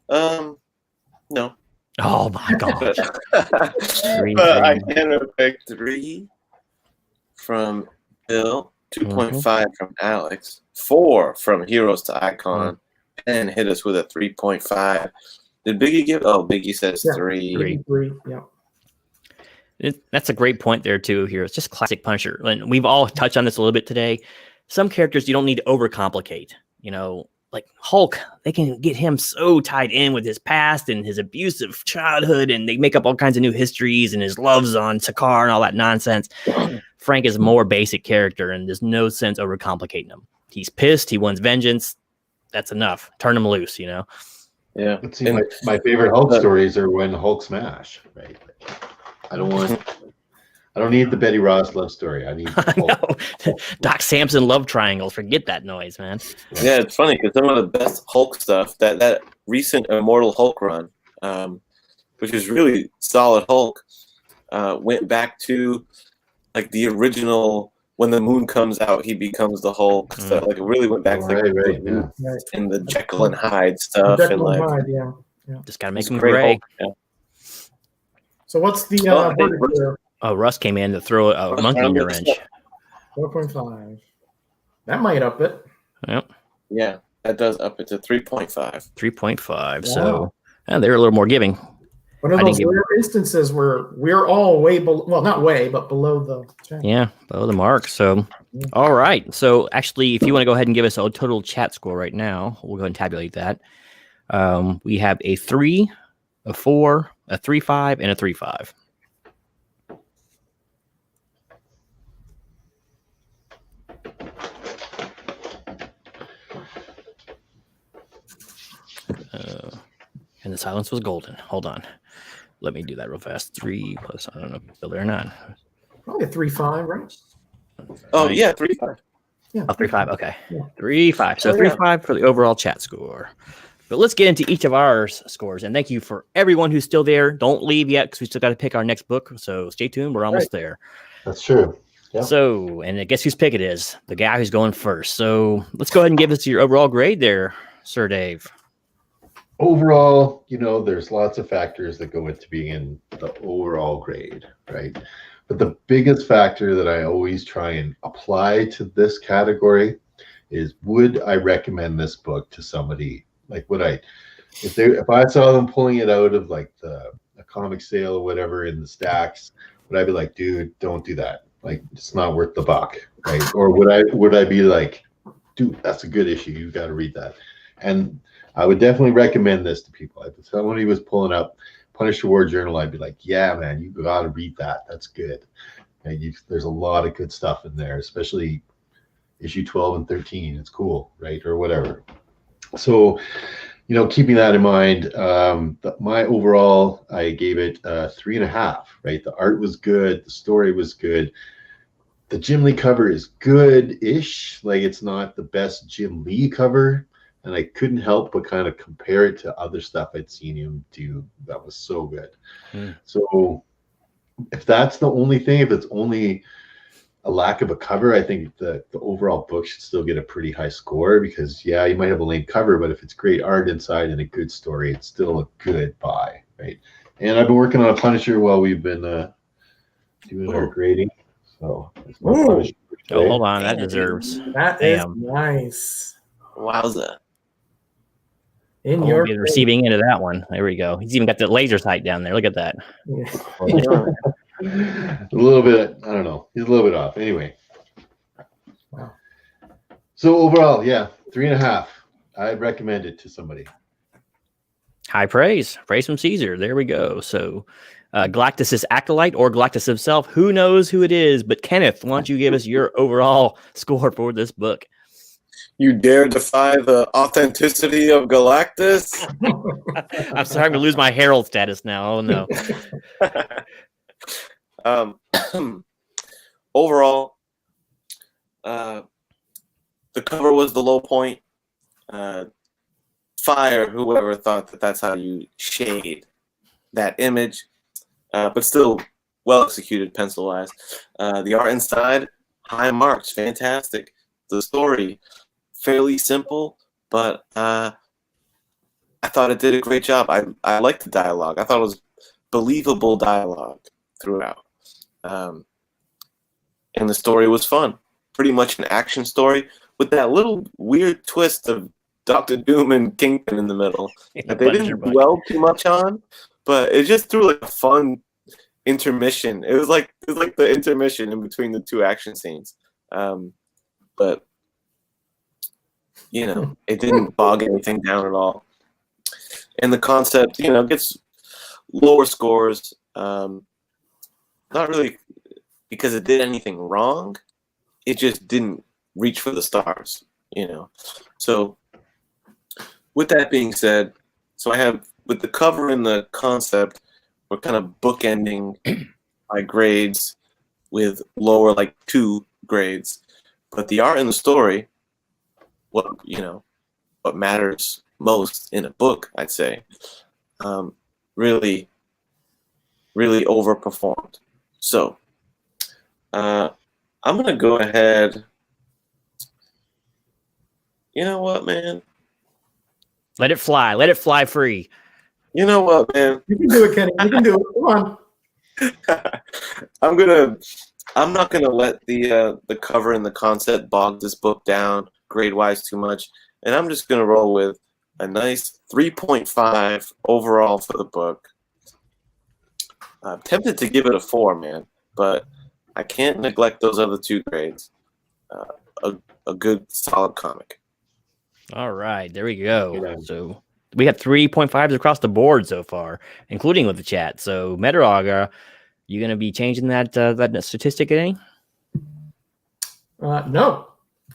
No. Oh my gosh. I can pick 3 from Bill, 2.5 from Alex, 4 from Heroes to Icon, and hit us with a 3.5. Did Biggie give? Oh, Biggie says 3. 3. Yeah. That's a great point there too. Here, it's just classic Punisher, and we've all touched on this a little bit today. Some characters you don't need to overcomplicate. like Hulk, they can get him so tied in with his past and his abusive childhood, and they make up all kinds of new histories and his loves on Sakaar and all that nonsense. Frank is a more basic character, and there's no sense overcomplicating him. He's pissed. He wants vengeance. That's enough. Turn him loose, you know? Yeah. Let's see, my favorite Hulk stories are when Hulk smash, right? I don't need the Betty Ross love story. I need Hulk. Doc Samson love triangles. Forget that noise, man. Yeah, it's funny because some of the best Hulk stuff, that recent Immortal Hulk run, which is really solid Hulk, went back to like the original when the moon comes out, he becomes the Hulk. So like it really went back to like, and the Jekyll and Hyde stuff, and like just gotta make him gray. Yeah. So what's the verdict here? Oh, Russ came in to throw a monkey in your wrench. 4.5. That might up it. Yep. Yeah, that does up it to 3.5. 3.5. Wow. So they're a little more giving. One of those rare instances where we're all way below, well, not way, but below the check. Yeah, below the mark. So, all right. So, actually, if you want to go ahead and give us a total chat score right now, we'll go ahead and tabulate that. We have a 3, a 4, a 3.5, and a 3.5. And the silence was golden. Hold on. Let me do that real fast. 3 plus, I don't know, Bill or not. Probably a 3.5, right? Oh, yeah, 3.5. Yeah. Oh, 3.5. Okay. Yeah. 3.5. So 3.5 for the overall chat score. But let's get into each of our scores. And thank you for everyone who's still there. Don't leave yet because we still got to pick our next book. So stay tuned. We're almost there. That's true. Yeah. So, and I guess whose pick it is? The guy who's going first. So let's go ahead and give us your overall grade there, Sir Dave. Overall, there's lots of factors that go into being in the overall grade, right? But the biggest factor that I always try and apply to this category is, would I recommend this book to somebody? Like, would I, if I saw them pulling it out of like a comic sale or whatever in the stacks, would I be like, dude, don't do that? Like, it's not worth the buck, right? Or would I be like, dude, that's a good issue. You've got to read that. And I would definitely recommend this to people. If somebody was pulling up Punisher War Journal, I'd be like, yeah, man, you got to read that. That's good. And there's a lot of good stuff in there, especially issue 12 and 13. It's cool, right? Or whatever. So, keeping that in mind, my overall, I gave it 3.5, right? The art was good. The story was good. The Jim Lee cover is good-ish. Like, it's not the best Jim Lee cover. And I couldn't help but kind of compare it to other stuff I'd seen him do that was so good. So if that's the only thing, if it's only a lack of a cover, I think the overall book should still get a pretty high score because, yeah, you might have a lame cover, but if it's great art inside and a good story, it's still a good buy, right? And I've been working on a Punisher while we've been doing our grading. So it's my Punisher for today. Hold on. That deserves. That is nice. Wowza. In I'll your be the receiving end of that one. There we go. He's even got the laser sight down there. Look at that. A little bit, I don't know. He's a little bit off. Anyway. Wow. So overall, yeah, 3.5. I'd recommend it to somebody. High praise. Praise from Caesar. There we go. So Galactus' acolyte or Galactus himself, who knows who it is, but Kenneth, why don't you give us your overall score for this book? You dare defy the authenticity of Galactus? I'm starting to lose my herald status now. Oh, no. Overall, the cover was the low point. Fire, whoever thought that that's how you shade that image. But still well executed pencil-wise. The art inside, high marks, fantastic. The story, fairly simple, but I thought it did a great job. I liked the dialogue. I thought it was believable dialogue throughout. And the story was fun. Pretty much an action story with that little weird twist of Dr. Doom and Kingpin in the middle that they didn't dwell too much on, but it just threw like a fun intermission. It was like the intermission in between the two action scenes. But it didn't bog anything down at all. And the concept, gets lower scores. Not really because it did anything wrong. It just didn't reach for the stars, So with that being said, so I have, with the cover and the concept, we're kind of bookending my grades with lower, like 2 grades. But the art and the story, what matters most in a book, I'd say, really, really overperformed. So I'm going to go ahead. You know what, man? Let it fly. Let it fly free. You know what, man? You can do it, Kenny. You can do it. Come on. I'm not gonna let the cover and the concept bog this book down grade-wise too much, and I'm just gonna roll with a nice 3.5 overall for the book. I'm tempted to give it a 4, man, but I can't neglect those other 2 grades. A good, solid comic. All right, there we go. So we have 3.5s across the board so far, including with the chat. So Metarog, you going to be changing that statistic any? No,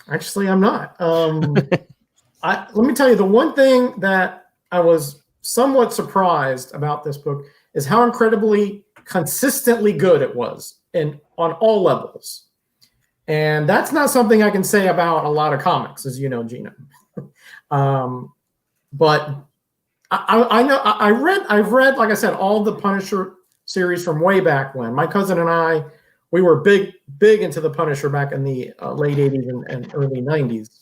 actually, I'm not. Let me tell you, the one thing that I was somewhat surprised about this book is how incredibly consistently good it was on all levels. And that's not something I can say about a lot of comics, as you know, Gina. But I know I've read, like I said, all the Punisher series from way back when. My cousin and I, we were big into the Punisher back in the late 80s and early 90s.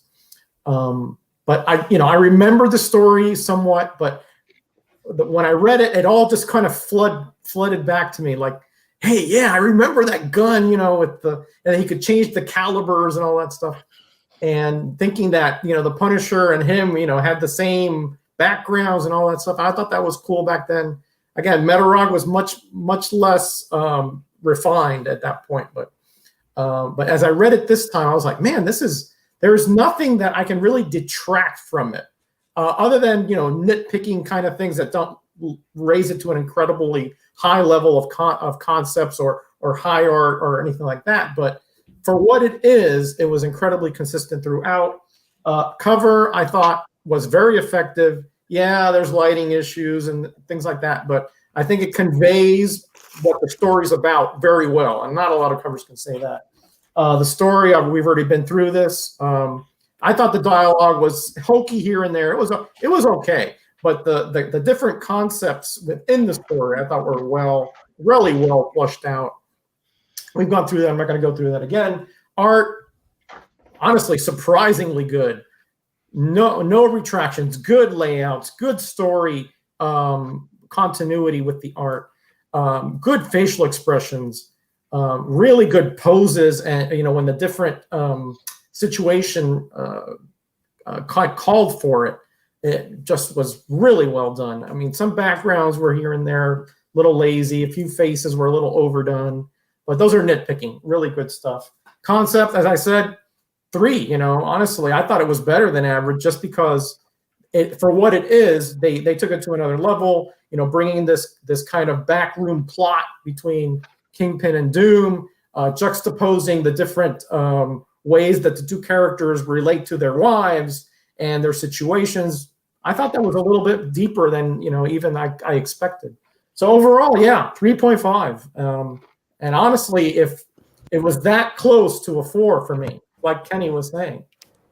But I remember the story somewhat, but when I read it, it all just kind of flooded back to me like, hey, yeah, I remember that gun, and he could change the calibers and all that stuff. And thinking that, the Punisher and him, had the same backgrounds and all that stuff. I thought that was cool back then. Again, Metarog was much less refined at that point. But as I read it this time, I was like, man, there's nothing that I can really detract from it. Other than, nitpicking kind of things that don't raise it to an incredibly high level of concepts or high art or anything like that. But for what it is, it was incredibly consistent throughout. Cover, I thought, was very effective. Yeah, there's lighting issues and things like that, but I think it conveys what the story's about very well, and not a lot of covers can say that. The story, we've already been through this. I thought the dialogue was hokey here and there. It was okay, but the different concepts within the story I thought were really well fleshed out. We've gone through that. I'm not going to go through that again. Art, honestly, surprisingly good. No retractions. Good layouts. Good story continuity with the art. Good facial expressions. Really good poses, and when the different situation called for it, it just was really well done. I mean, some backgrounds were here and there, a little lazy. A few faces were a little overdone. But those are nitpicking, really good stuff. Concept, as I said, 3, honestly, I thought it was better than average just because for what it is, they took it to another level, bringing this kind of backroom plot between Kingpin and Doom, juxtaposing the different ways that the 2 characters relate to their wives and their situations. I thought that was a little bit deeper than, even I expected. So overall, yeah, 3.5. And honestly, if it was that close to a 4 for me, like Kenny was saying,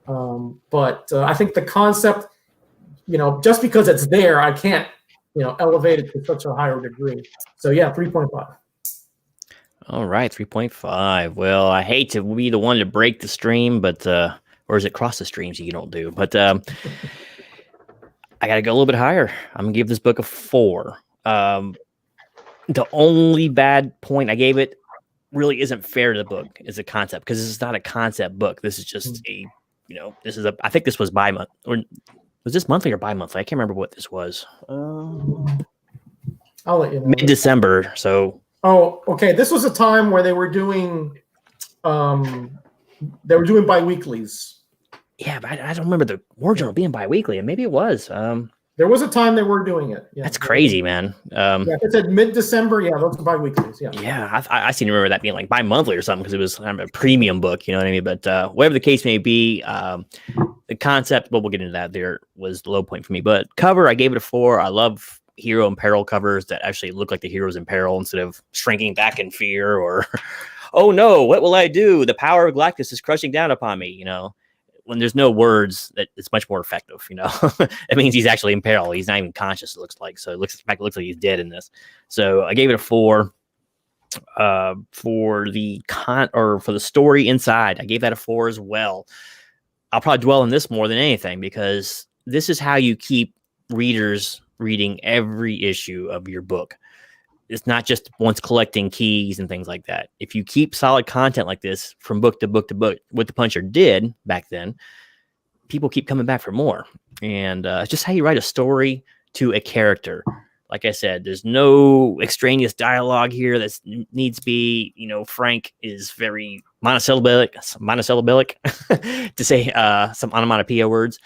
but I think the concept, just because it's there, I can't, elevate it to such a higher degree. So yeah, 3.5. All right, 3.5. Well, I hate to be the one to break the stream, but or is it cross the streams you don't do? But I got to go a little bit higher. I'm gonna give this book a 4. The only bad point I gave it really isn't fair to the book is a concept, because this is not a concept book. This is just I think this was bi-month, or was this monthly or bi-monthly? I can't remember what this was. I'll let you know. Mid-December. So. Oh, okay. This was a time where they were doing bi-weeklies. Yeah, but I don't remember the War Journal being bi-weekly, and maybe it was. There was a time they were doing it. Yeah, that's crazy, man. Yeah, if it said mid-December, yeah, those are bi-weeklies. Yeah. Yeah, I seem to remember that being like bi-monthly or something because it was a premium book, you know what I mean? But whatever the case may be, the concept, but we'll get into that. There was the low point for me. But cover, I gave it a 4. I love hero in peril covers that actually look like the hero's in peril instead of shrinking back in fear or, oh no, what will I do? The power of Galactus is crushing down upon me, you know. When there's no words, that it's much more effective, you know. It means he's actually in peril. He's not even conscious, it looks like. So it looks like he's dead in this. So I gave it a 4. For the story inside, I gave that a 4 as well. I'll probably dwell on this more than anything because this is how you keep readers reading every issue of your book. It's not just once collecting keys and things like that. If you keep solid content like this from book to book to book, what the Punisher did back then, people keep coming back for more. And it's just how you write a story to a character. Like I said, there's no extraneous dialogue here that needs to be, you know, Frank is very monosyllabic to say some onomatopoeia words.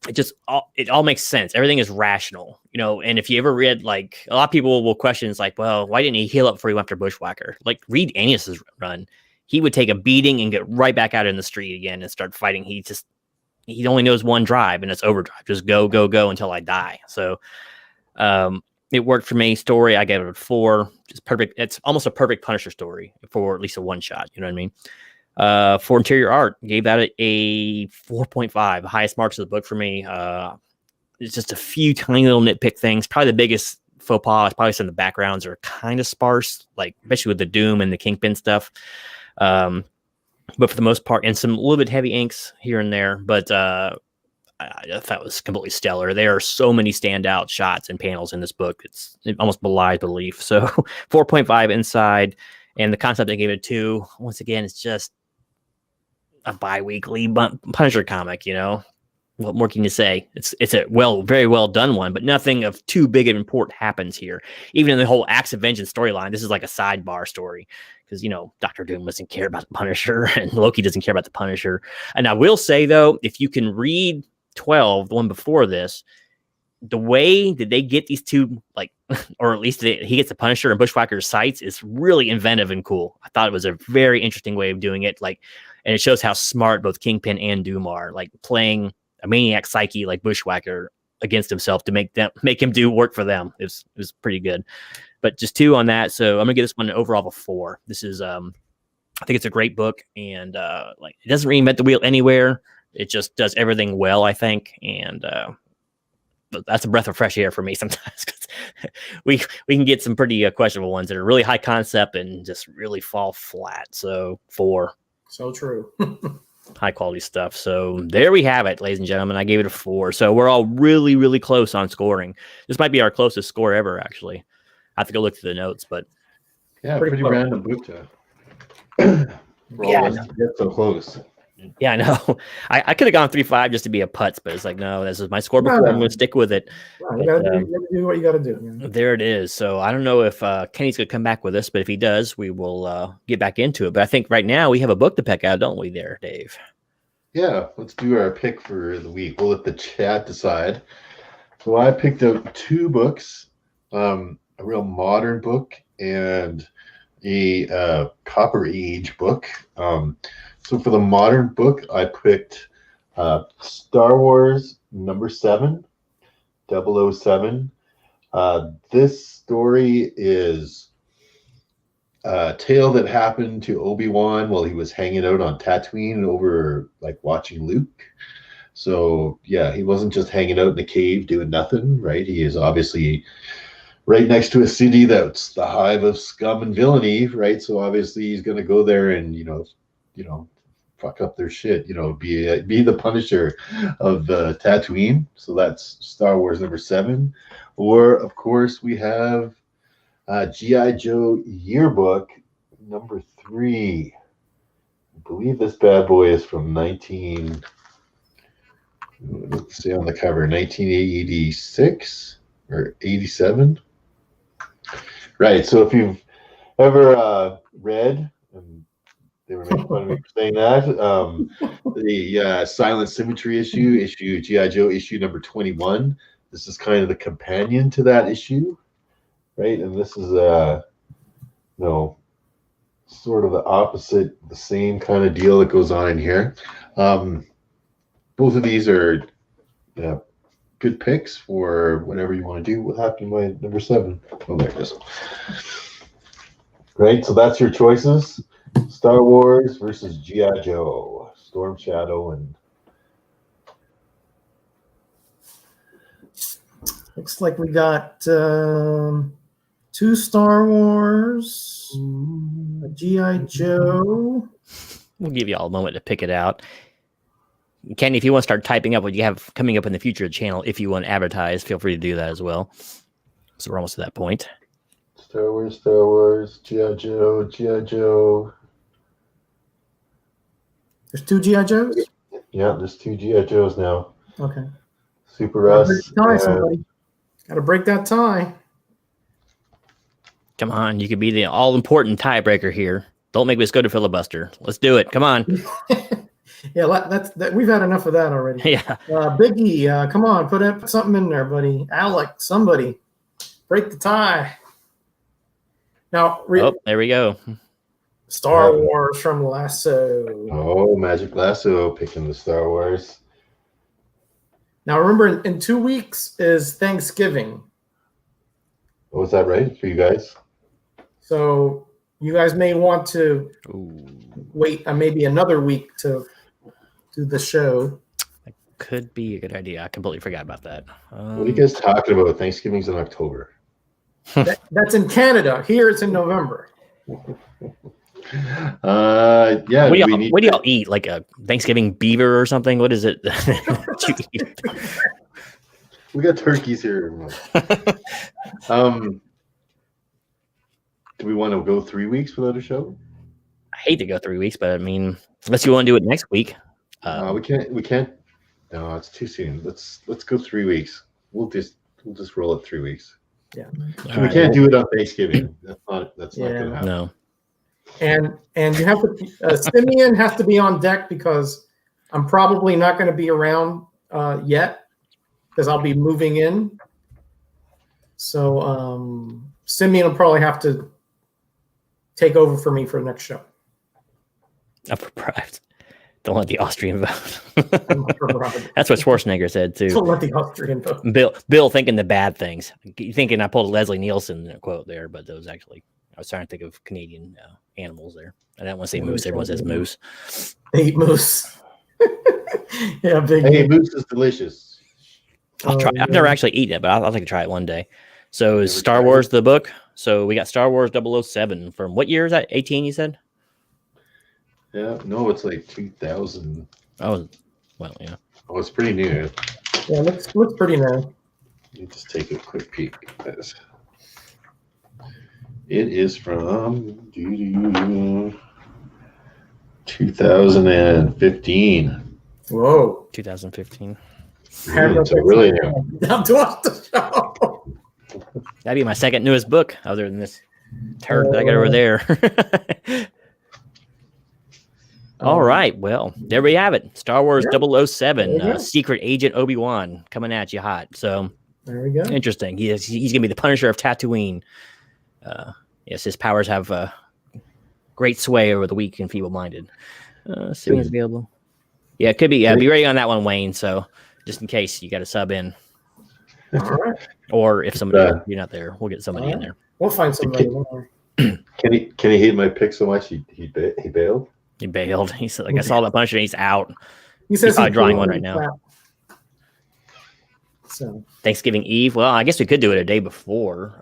It all makes sense. Everything is rational, you know. And if you ever read, like, a lot of people will question, it's like, well, why didn't he heal up before he went after Bushwhacker? Like, read Annius's run. He would take a beating and get right back out in the street again and start fighting. He only knows one drive, and it's overdrive. Just go, go, go until I die. So it worked for me. Story, I gave it a 4. Just perfect. It's almost a perfect Punisher story for at least a one shot. You know what I mean? For interior art, gave that a 4.5, highest marks of the book for me. It's just a few tiny little nitpick things. Probably the biggest faux pas is probably some of the backgrounds are kind of sparse, like especially with the Doom and the Kingpin stuff. But for the most part, and some a little bit heavy inks here and there, but I thought it was completely stellar. There are so many standout shots and panels in this book. It almost belies belief. So 4.5 inside, and the concept I gave it a 2. Once again, it's just a bi-weekly Punisher comic, you know. What more can you say? It's a very well done one, but nothing of too big of import happens here. Even in the whole Acts of Vengeance storyline, this is like a sidebar story because, you know, Doctor Doom doesn't care about the Punisher and Loki doesn't care about the Punisher. And I will say, though, if you can read 12, the one before this, the way that they get these two, like, or at least he gets the Punisher and Bushwhacker's sights is really inventive and cool. I thought it was a very interesting way of doing it. Like, and it shows how smart both Kingpin and Doom are, like playing a maniac psyche like Bushwhacker against himself to make him do work for them. It was pretty good, but just 2 on that. So I'm gonna give this one an overall of a 4. This is, I think it's a great book, and like, it doesn't reinvent the wheel anywhere. It just does everything well, I think, and that's a breath of fresh air for me sometimes. Cause we can get some pretty questionable ones that are really high concept and just really fall flat. So 4. So true. High quality stuff. So there we have it, ladies and gentlemen. I gave it a 4. So we're all really, really close on scoring. This might be our closest score ever, actually. I have to go look through the notes, but yeah, pretty random book to get so close. Yeah, I know. I could have gone 3-5 just to be a putz, but it's like, no, this is my score before. I'm going to stick with it. Well, you gotta do what you got to do. You know? There it is. So I don't know if Kenny's going to come back with us, but if he does, we will get back into it. But I think right now we have a book to pick out, don't we there, Dave? Yeah, let's do our pick for the week. We'll let the chat decide. So I picked out 2 books, a real modern book and a Copper Age book. So for the modern book, I picked Star Wars number 7, 007. This story is a tale that happened to Obi-Wan while he was hanging out on Tatooine over, like, watching Luke. So, yeah, he wasn't just hanging out in the cave doing nothing, right? He is obviously right next to a city that's the hive of scum and villainy, right? So obviously he's going to go there and, you know, fuck up their shit, you know, be the Punisher of Tatooine. So that's Star Wars number 7. Or, of course, we have G.I. Joe Yearbook number 3. I believe this bad boy is from let's see on the cover, 1986 or 87. Right. So if you've ever read and They were making fun of me for saying that. The Silent Symmetry issue G.I. Joe issue number 21. This is kind of the companion to that issue, right? And this is sort of the opposite, the same kind of deal that goes on in here. Both of these are good picks for whatever you want to do. What happened to my number 7? Oh, there it is. Right, so that's your choices. Star Wars versus G.I. Joe, Storm Shadow, and Looks like we got 2 Star Wars, a G.I. Joe. We'll give you all a moment to pick it out. Kenny, if you want to start typing up what you have coming up in the future of the channel, if you want to advertise, feel free to do that as well. So we're almost to that point. Star Wars, G.I. Joe. There's 2 G.I. Joes? Yeah, there's 2 G.I. Joes now. Okay. Super Russ. Gotta break that tie. Come on, you could be the all-important tiebreaker here. Don't make us go to filibuster. Let's do it. Come on. Yeah, we've had enough of that already. Yeah. Biggie, come on, put something in there, buddy. Alec, somebody, break the tie. Now, there we go. Star Wars from Lasso. Oh, Magic Lasso picking the Star Wars. Now, remember, in 2 weeks is Thanksgiving. Oh, was that right for you guys? So you guys may want to wait maybe another week to do the show. That could be a good idea. I completely forgot about that. What are you guys talking about? Thanksgiving's in October. That's in Canada. Here it's in November. Yeah. What do y'all eat? Like a Thanksgiving beaver or something? What is it? We got turkeys here. Do we want to go 3 weeks without a show? I hate to go 3 weeks, but I mean, unless you want to do it next week. We can't. No, it's too soon. Let's go 3 weeks. We'll just roll it 3 weeks. Yeah. We can't do it on Thanksgiving. That's not going to happen. No. And you have to Simeon has to be on deck because I'm probably not going to be around yet because I'll be moving in. So Simeon will probably have to take over for me for the next show. I'm surprised. Don't let the Austrian vote. That's what Schwarzenegger said too. Don't let the Austrian vote. Bill thinking the bad things. Thinking I pulled a Leslie Nielsen quote there, but those actually I was trying to think of Canadian animals there. I didn't want to say moose. Everyone says moose. They eat moose. Yeah, big. Hey, moose is delicious. I'll try. I've never actually eaten it, but I'll take a try it one day. So is Star Wars the book? So we got Star Wars 007 from what year is that? 18, you said? Yeah, no, it's like 2000. Oh, well, yeah. Oh, it's pretty new. Yeah, looks pretty new. Let me just take a quick peek at this. It is from 2015. Whoa. 2015. It's really new. Now to watch the show. That'd be my second newest book, other than this turd that I got over there. All right. Well, there we have it. Star Wars 007, Secret Agent Obi-Wan coming at you hot. So there we go. Interesting. He's going to be the Punisher of Tatooine. Yes, his powers have great sway over the weak and feeble-minded. Assuming it's available. Yeah, it could be. Be ready on that one, Wayne. So just in case you got to sub in. All right. Or if somebody you're not there, we'll get somebody in there. We'll find somebody. Can he hate my pick so much he bailed? He bailed. He said, like, I saw the Punisher and he's out. He says he's drawing one right now. So Thanksgiving Eve. Well, I guess we could do it a day before.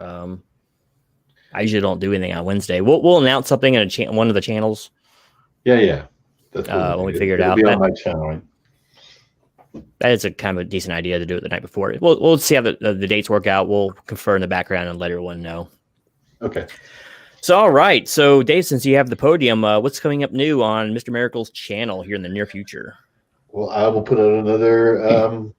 I usually don't do anything on Wednesday. We'll announce something on one of the channels. Yeah. That's when we figure it out. Be on my channel, right? That is a kind of a decent idea to do it the night before. We'll see how the dates work out. We'll confer in the background and let everyone know. Okay. So, all right. So, Dave, since you have the podium, what's coming up new on Mr. Miracle's channel here in the near future? Well, I will put out another,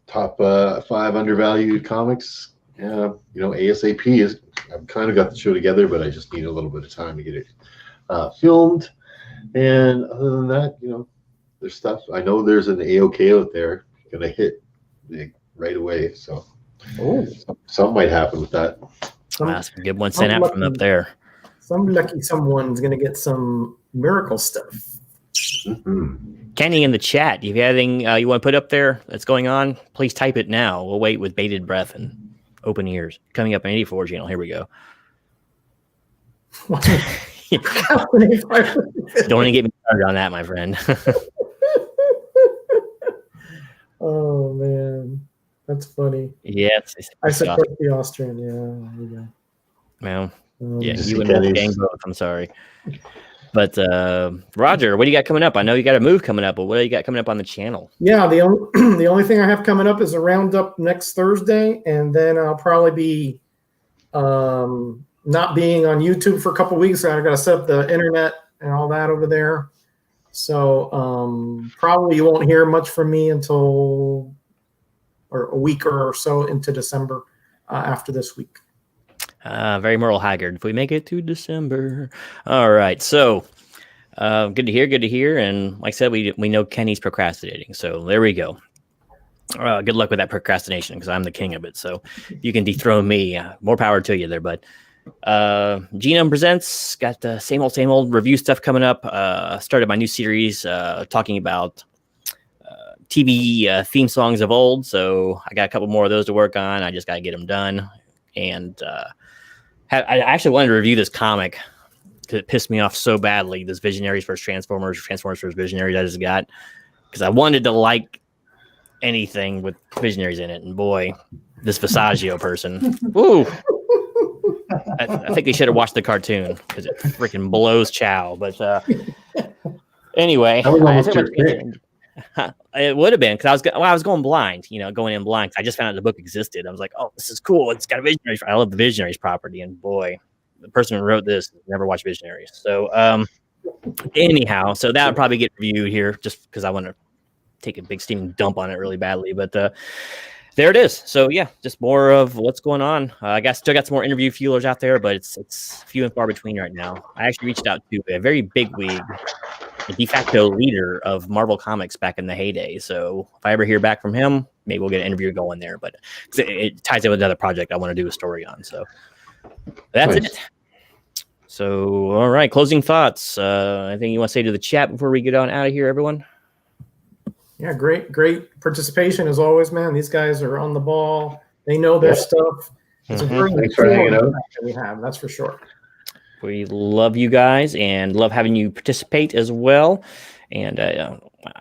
top 5 undervalued comics. ASAP is. I've kind of got the show together, but I just need a little bit of time to get it filmed. And other than that, there's stuff. I know there's an AOK out there gonna hit big right away. So something might happen with that. Some good one sent out from up there. Some lucky someone's gonna get some miracle stuff. Mm-hmm. Kenny in the chat, do you have anything you want to put up there that's going on? Please type it now. We'll wait with bated breath and open ears. Coming up on 84 channel. Here we go. Don't want to get me started on that, my friend. Oh man, that's funny. Yeah, I support the Austrian. Yeah, there you go. Well, yeah, you and Wolfgang both. I'm sorry, but Roger, what do you got coming up? I know you got a move coming up, but what do you got coming up on the channel? Yeah, the only thing I have coming up is a roundup next Thursday, and then I'll probably be not being on YouTube for a couple weeks. I got to set up the internet and all that over there. So probably you won't hear much from me until a week or so into December after this week. Very Merle Haggard. If we make it to December. All right. So good to hear. And like I said, we know Kenny's procrastinating. So there we go. Good luck with that procrastination because I'm the king of it. So you can dethrone me. More power to you there, bud. Genome Presents got the same old review stuff coming up. Started my new series talking about TV theme songs of old. So I got a couple more of those to work on. I just got to get them done. And I actually wanted to review this comic because it pissed me off so badly. This Visionaries vs. Transformers vs. Visionaries I just got because I wanted to like anything with Visionaries in it. And boy, this Visaggio person. Woo! I think they should have watched the cartoon because it freaking blows chow. But anyway, it would have been because I was going blind, going in blind. I just found out the book existed. I was like, oh, this is cool. It's got a Visionaries. I love the Visionaries property. And boy, the person who wrote this never watched Visionaries. So anyhow, so that would probably get reviewed here just because I want to take a big steaming dump on it really badly. But there it is. So yeah, just more of what's going on. I still got some more interview feelers out there, but it's few and far between right now. I actually reached out to a very big wig, a de facto leader of Marvel Comics back in the heyday. So if I ever hear back from him, maybe we'll get an interview going there. But it ties in with another project I want to do a story on. So that's it. So all right, closing thoughts. Anything you want to say to the chat before we get on out of here, everyone? Yeah, great participation as always, man. These guys are on the ball. They know their stuff. It's a very Thanks for hanging out. We have, that's for sure. We love you guys and love having you participate as well. And I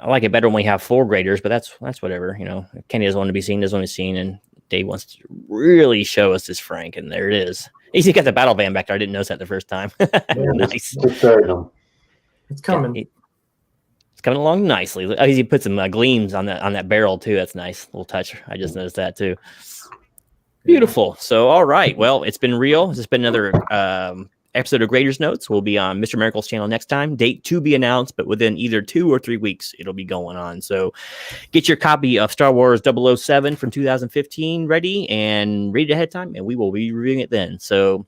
like it better when we have 4 graders, but that's whatever. If Kenny doesn't want to be seen, doesn't want to be seen, and Dave wants to really show us this Frank, and there it is. He's got the battle van back there. I didn't notice that the first time. Nice. It's coming. It's coming along nicely. He put some gleams on that barrel too. That's nice little touch. I just noticed that too. Beautiful. So, all right. Well, it's been real. This has been another episode of Graders Notes. We'll be on Mr. Miracle's channel next time. Date to be announced, but within either 2 or 3 weeks, it'll be going on. So get your copy of Star Wars 007 from 2015 ready and read it ahead of time, and we will be reviewing it then. So,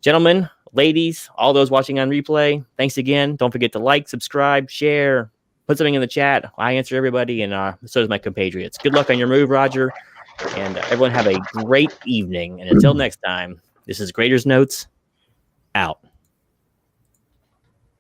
gentlemen, ladies, all those watching on replay, thanks again. Don't forget to like, subscribe, share, put something in the chat. I answer everybody, and so does my compatriots. Good luck on your move, Roger. And everyone have a great evening. And until next time, this is Graders Notes, out.